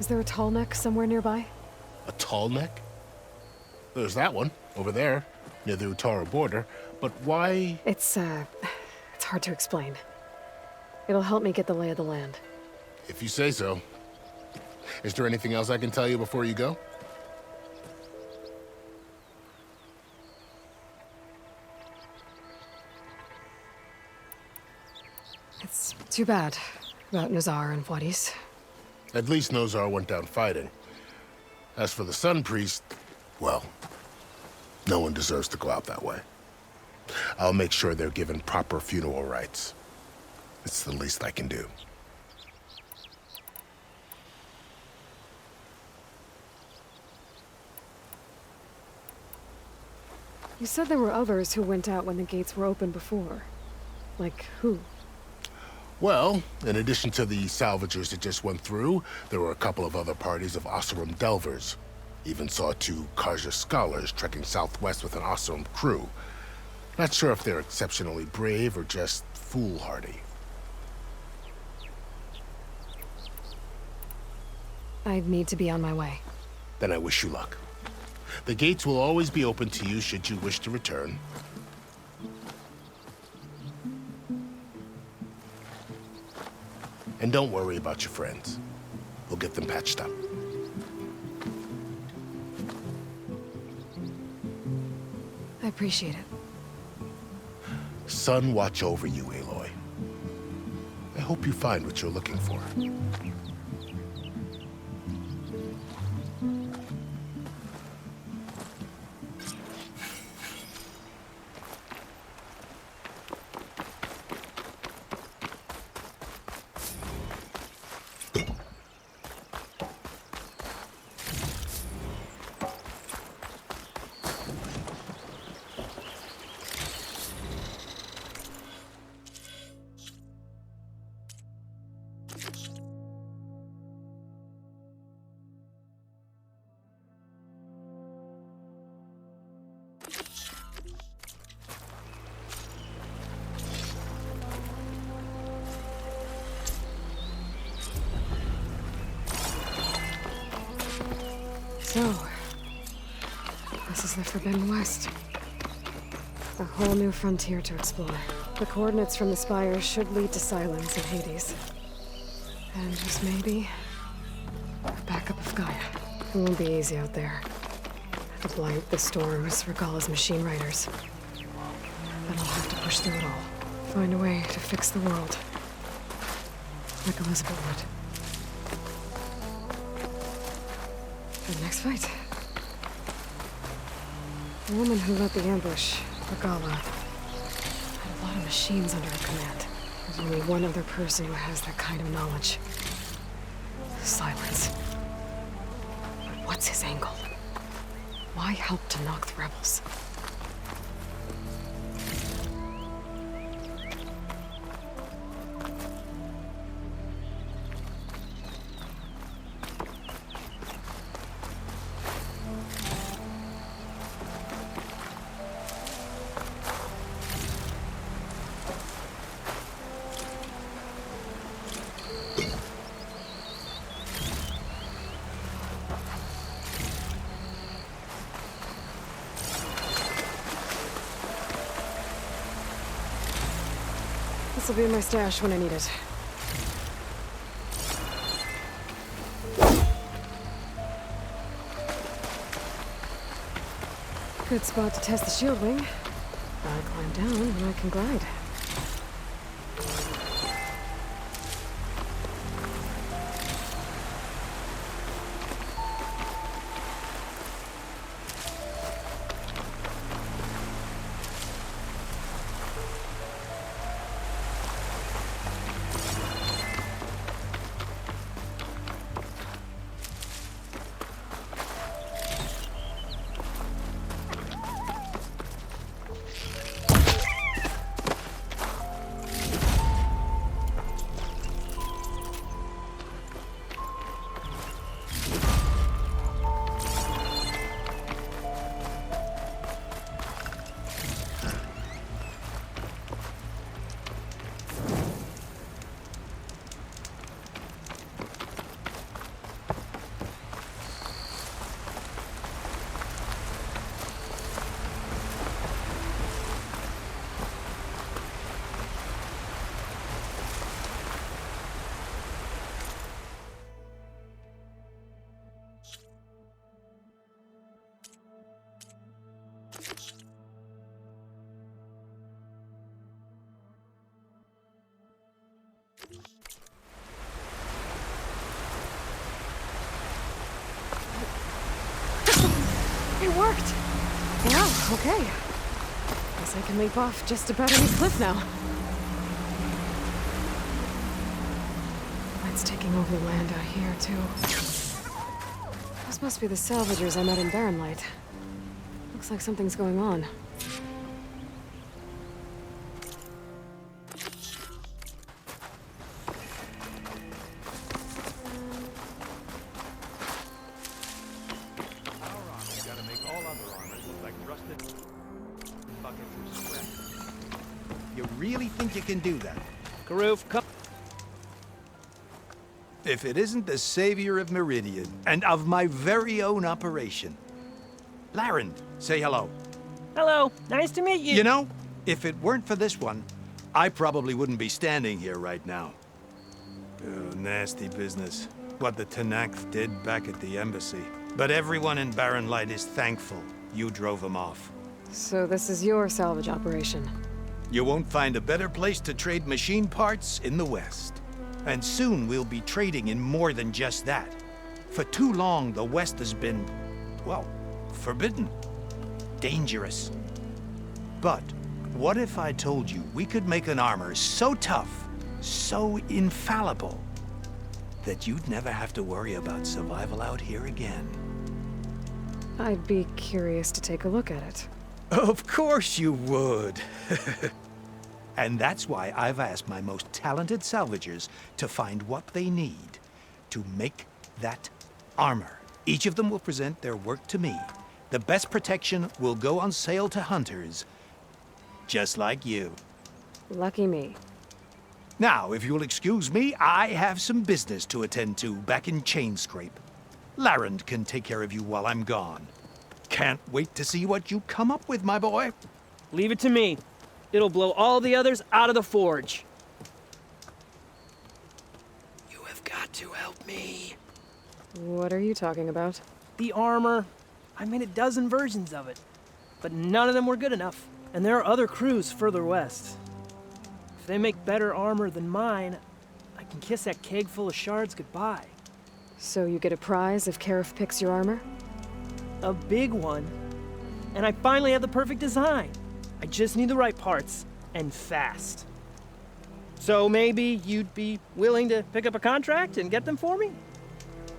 Is there a tall neck somewhere nearby? A tall neck? There's that one, over there, near the Utaru border. But why? It's hard to explain. It'll help me get the lay of the land. If you say so. Is there anything else I can tell you before you go? It's too bad about Nozar and Vuadis. At least Nozar went down fighting. As for the Sun Priest, well, no one deserves to go out that way. I'll make sure they're given proper funeral rites. It's the least I can do. You said there were others who went out when the gates were open before. Like who? Well, in addition to the salvagers that just went through, there were a couple of other parties of Oseram delvers. Even saw 2 Carja scholars trekking southwest with an Oseram crew. Not sure if they're exceptionally brave or just foolhardy. I need to be on my way. Then I wish you luck. The gates will always be open to you should you wish to return. And don't worry about your friends. We'll get them patched up. I appreciate it. Sun watch over you, Aloy. I hope you find what you're looking for. So, this is the Forbidden West. A whole new frontier to explore. The coordinates from the spires should lead to Sylens and Hades. And just maybe, a backup of GAIA. It won't be easy out there. The light, the storms, Regalla's machine riders. But I'll have to push through it all. Find a way to fix the world. Like Elizabeth would. The next fight. The woman who led the ambush, Regalla, had a lot of machines under her command. There's only one other person who has that kind of knowledge. Sylens. But what's his angle? Why help to knock the rebels? This'll be in my stash when I need it. Good spot to test the shield wing. I climb down and I can glide. It worked! Wow, okay. Guess I can leap off just about any cliff now. Light's taking over the land out here, too. Those must be the salvagers I met in Barren Light. Looks like something's going on. You really think you can do that? Karoof, come. If it isn't the savior of Meridian, and of my very own operation. Erend, say hello. Hello, nice to meet you. You know, if it weren't for this one, I probably wouldn't be standing here right now. Oh, nasty business. What the Talanah did back at the embassy. But everyone in Barren Light is thankful you drove them off. So this is your salvage operation? You won't find a better place to trade machine parts in the West. And soon we'll be trading in more than just that. For too long, the West has been, well, forbidden. Dangerous. But what if I told you we could make an armor so tough, so infallible, that you'd never have to worry about survival out here again? I'd be curious to take a look at it. Of course you would. And that's why I've asked my most talented salvagers to find what they need to make that armor. Each of them will present their work to me. The best protection will go on sale to hunters, just like you. Lucky me. Now, if you'll excuse me, I have some business to attend to back in Chainscrape. Erend can take care of you while I'm gone. Can't wait to see what you come up with, my boy. Leave it to me. It'll blow all the others out of the forge. You have got to help me. What are you talking about? the armor. I made a dozen versions of it, but none of them were good enough. And there are other crews further west. If they make better armor than mine, I can kiss that keg full of shards goodbye. So you get a prize if Karif picks your armor? A big one. And I finally have the perfect design. I just need the right parts, and fast. So maybe you'd be willing to pick up a contract and get them for me?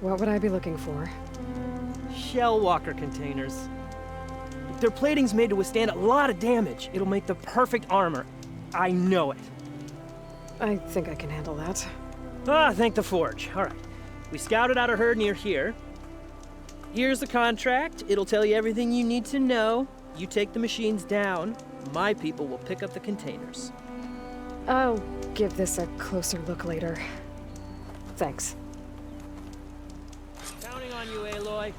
What would I be looking for? Shell walker containers. If their plating's made to withstand a lot of damage, it'll make the perfect armor. I know it. I think I can handle that. Thank the Forge. All right. We scouted out a herd near here. Here's the contract. It'll tell you everything you need to know. You take the machines down. My people will pick up the containers. I'll give this a closer look later. Thanks. Counting on you, Aloy.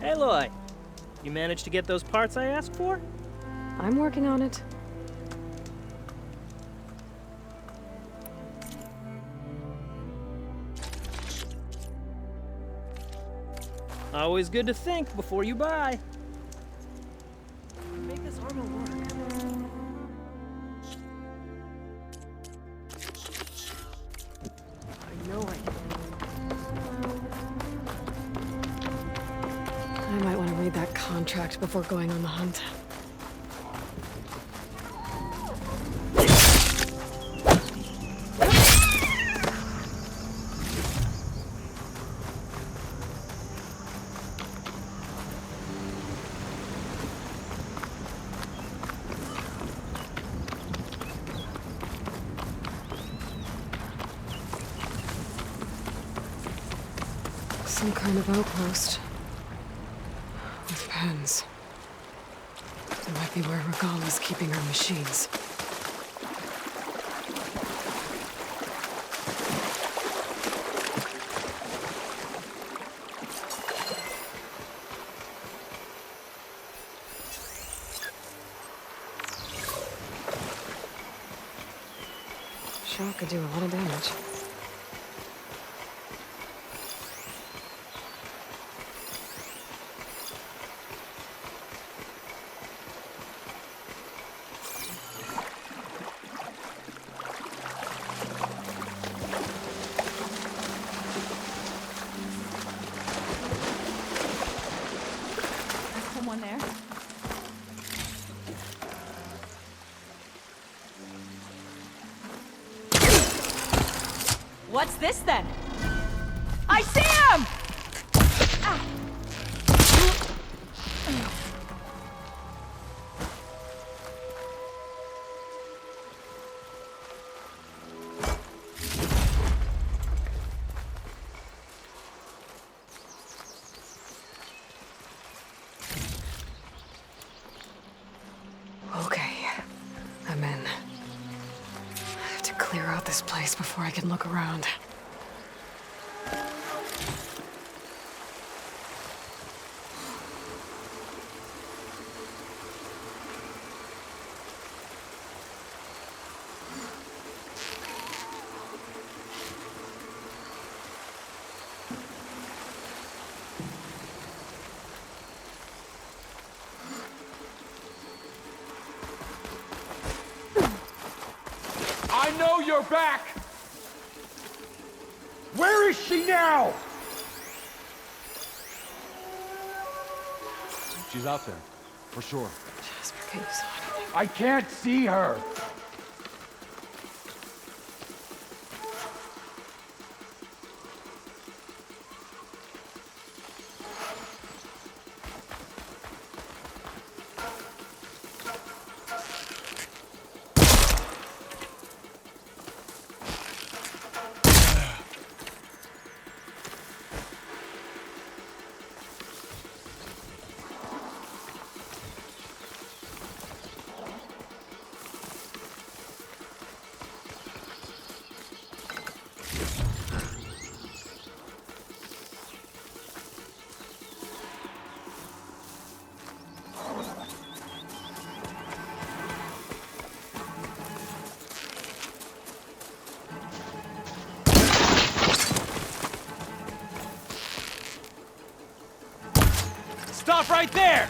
Aloy, you managed to get those parts I asked for? I'm working on it. Always good to think before you buy. Make this armor work. I know I can. I might want to read that contract before going on the hunt. Some kind of outpost. With pens. It might be where Regalla's keeping her machines. Shot could do a lot of damage. What's this then? I see him! Ah. Okay, I'm in. I have to clear out this place before I can look around. I know you're back! Where is she now? She's out there, for sure. Jasper, can you saw anything? I can't see her. Stop right there!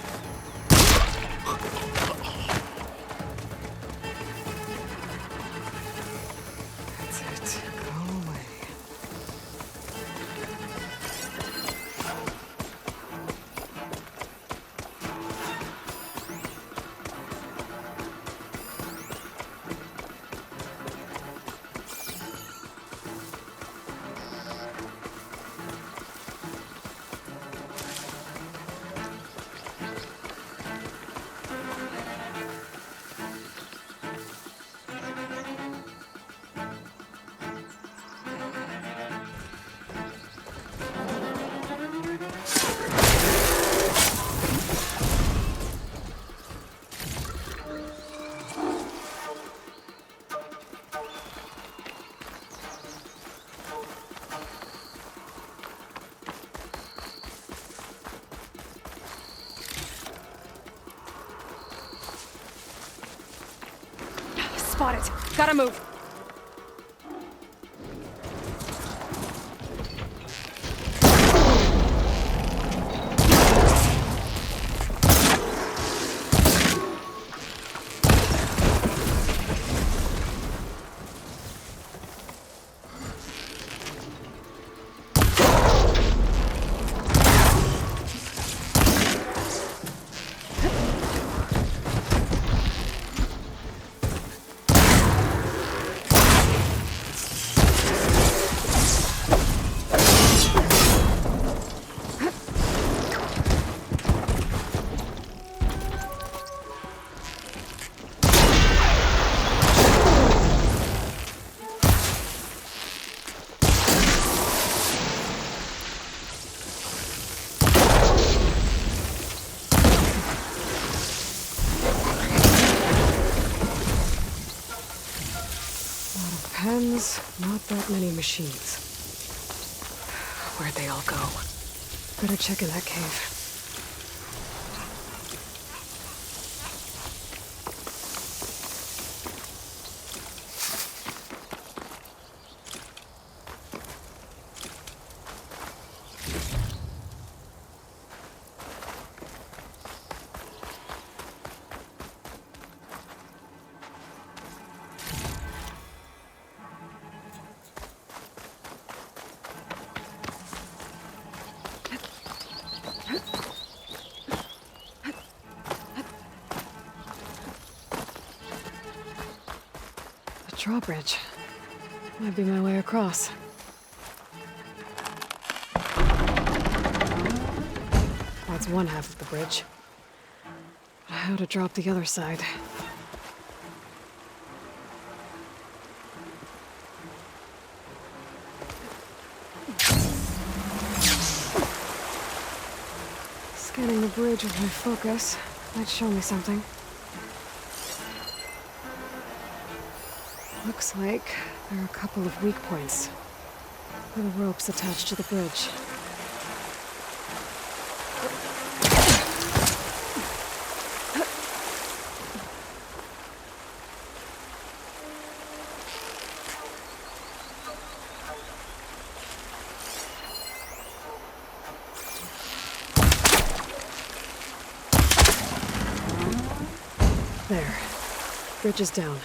That's it. Go away. Spot it. Gotta move. Not that many machines. Where'd they all go? Better check in that cave. Drawbridge. Might be my way across. That's one half of the bridge. How to drop the other side? Scanning the bridge with my focus might show me something. Looks like there are a couple of weak points, where the rope's attached to the bridge. There. Bridge is down.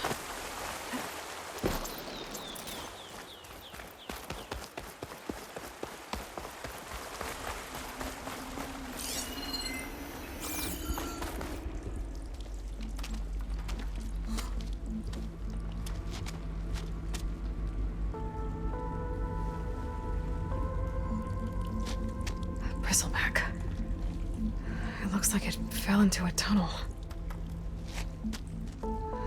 Bristleback. It looks like it fell into a tunnel.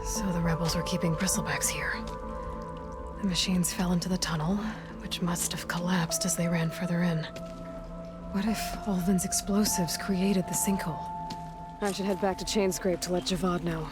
So the rebels were keeping bristlebacks here. The machines fell into the tunnel, which must have collapsed as they ran further in. What if Ulvin's explosives created the sinkhole? I should head back to Chainscrape to let Avad know.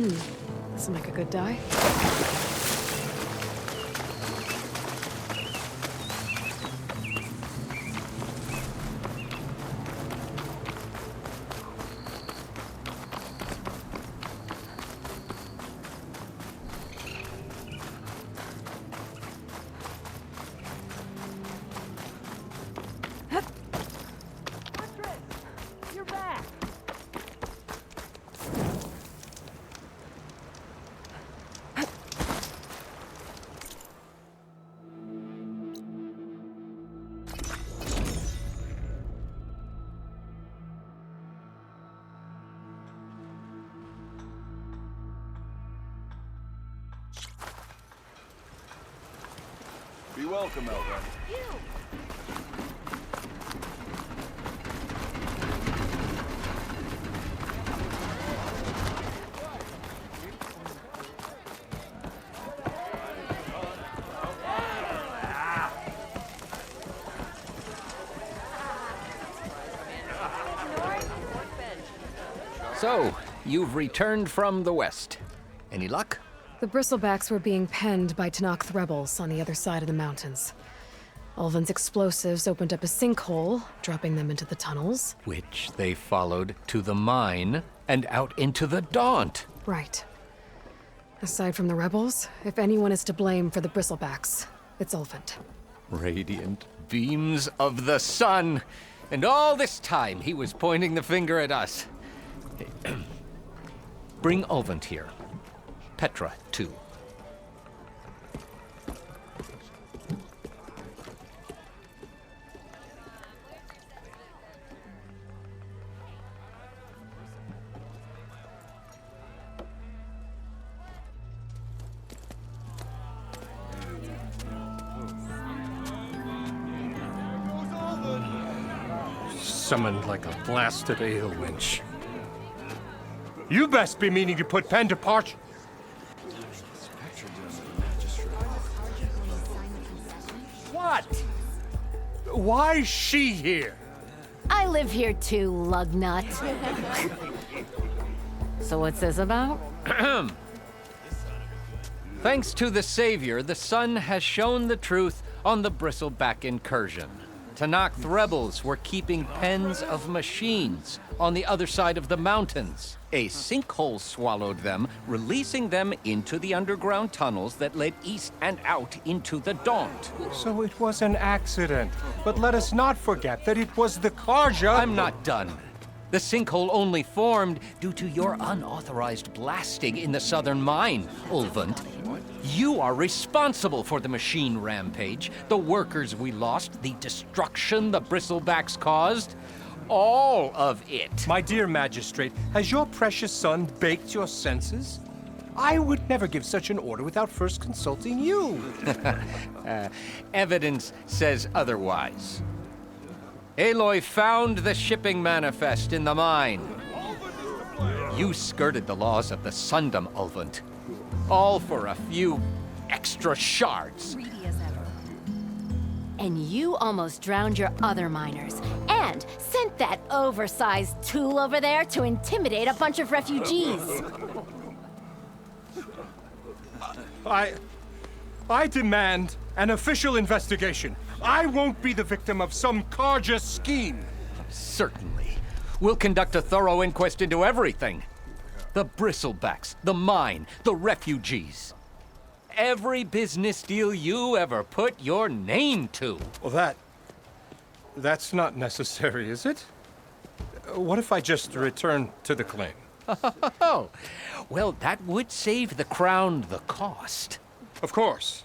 This will make a good die. Be welcome, Alva. So, you've returned from the west. Any luck? The bristlebacks were being penned by Talanah rebels on the other side of the mountains. Ulven's explosives opened up a sinkhole, dropping them into the tunnels. Which they followed to the mine and out into the Daunt. Right. Aside from the rebels, if anyone is to blame for the bristlebacks, it's Ulven. Radiant beams of the sun! And all this time he was pointing the finger at us. Bring Ulven here. Petra, too. Summoned like a blasted ale winch. You best be meaning to put pen to parchment. What? Why is she here? I live here too, lugnut. So what's this about? Thanks to the Savior, the sun has shown the truth on the bristleback incursion. Talanah rebels were keeping pens of machines on the other side of the mountains. A sinkhole swallowed them, releasing them into the underground tunnels that led east and out into the Daunt. So it was an accident. But let us not forget that it was the Carja. I'm not done. The sinkhole only formed due to your unauthorized blasting in the southern mine, Ulven. You are responsible for the machine rampage, the workers we lost, the destruction the bristlebacks caused. All of it. My dear magistrate, has your precious son baked your senses? I would never give such an order without first consulting you. Evidence says otherwise. Aloy found the shipping manifest in the mine. You skirted the laws of the Sundom, Ulven. All for a few extra shards. And you almost drowned your other miners. And sent that oversized tool over there to intimidate a bunch of refugees. I demand an official investigation. I won't be the victim of some Carja scheme. Certainly. We'll conduct a thorough inquest into everything. The bristlebacks, the mine, the refugees. Every business deal you ever put your name to. Well, that's not necessary, is it? What if I just return to the claim? Oh, well, that would save the crown the cost. Of course.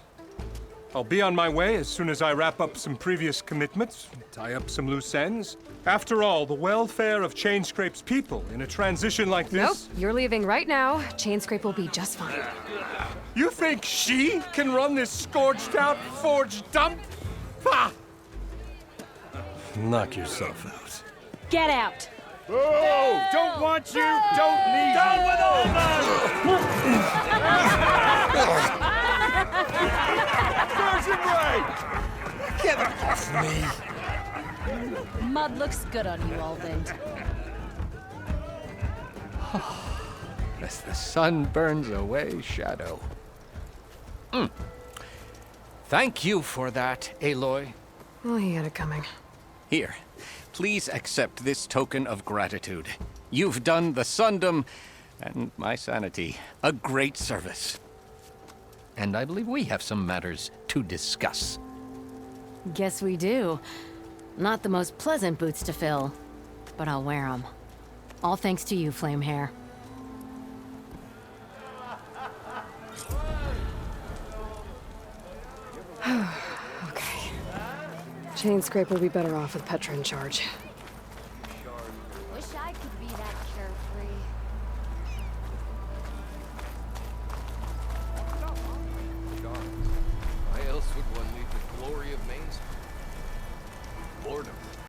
I'll be on my way as soon as I wrap up some previous commitments, tie up some loose ends. After all, the welfare of Chainscrape's people in a transition like this... Nope, you're leaving right now. Chainscrape will be just fine. You think she can run this scorched-out forged dump? Ha! Knock yourself out. Get out! Oh! Don't want you! Don't need you! Down with all Version right! Get off me! Mud looks good on you, Ulven. The as the sun burns away shadow. Thank you for that, Aloy. Well, he had it coming. Here, please accept this token of gratitude. You've done the Sundom, and my sanity, a great service. And I believe we have some matters to discuss. Guess we do. Not the most pleasant boots to fill, but I'll wear them. All thanks to you, Flamehair. Okay. Chainscrape will be better off with Petra in charge.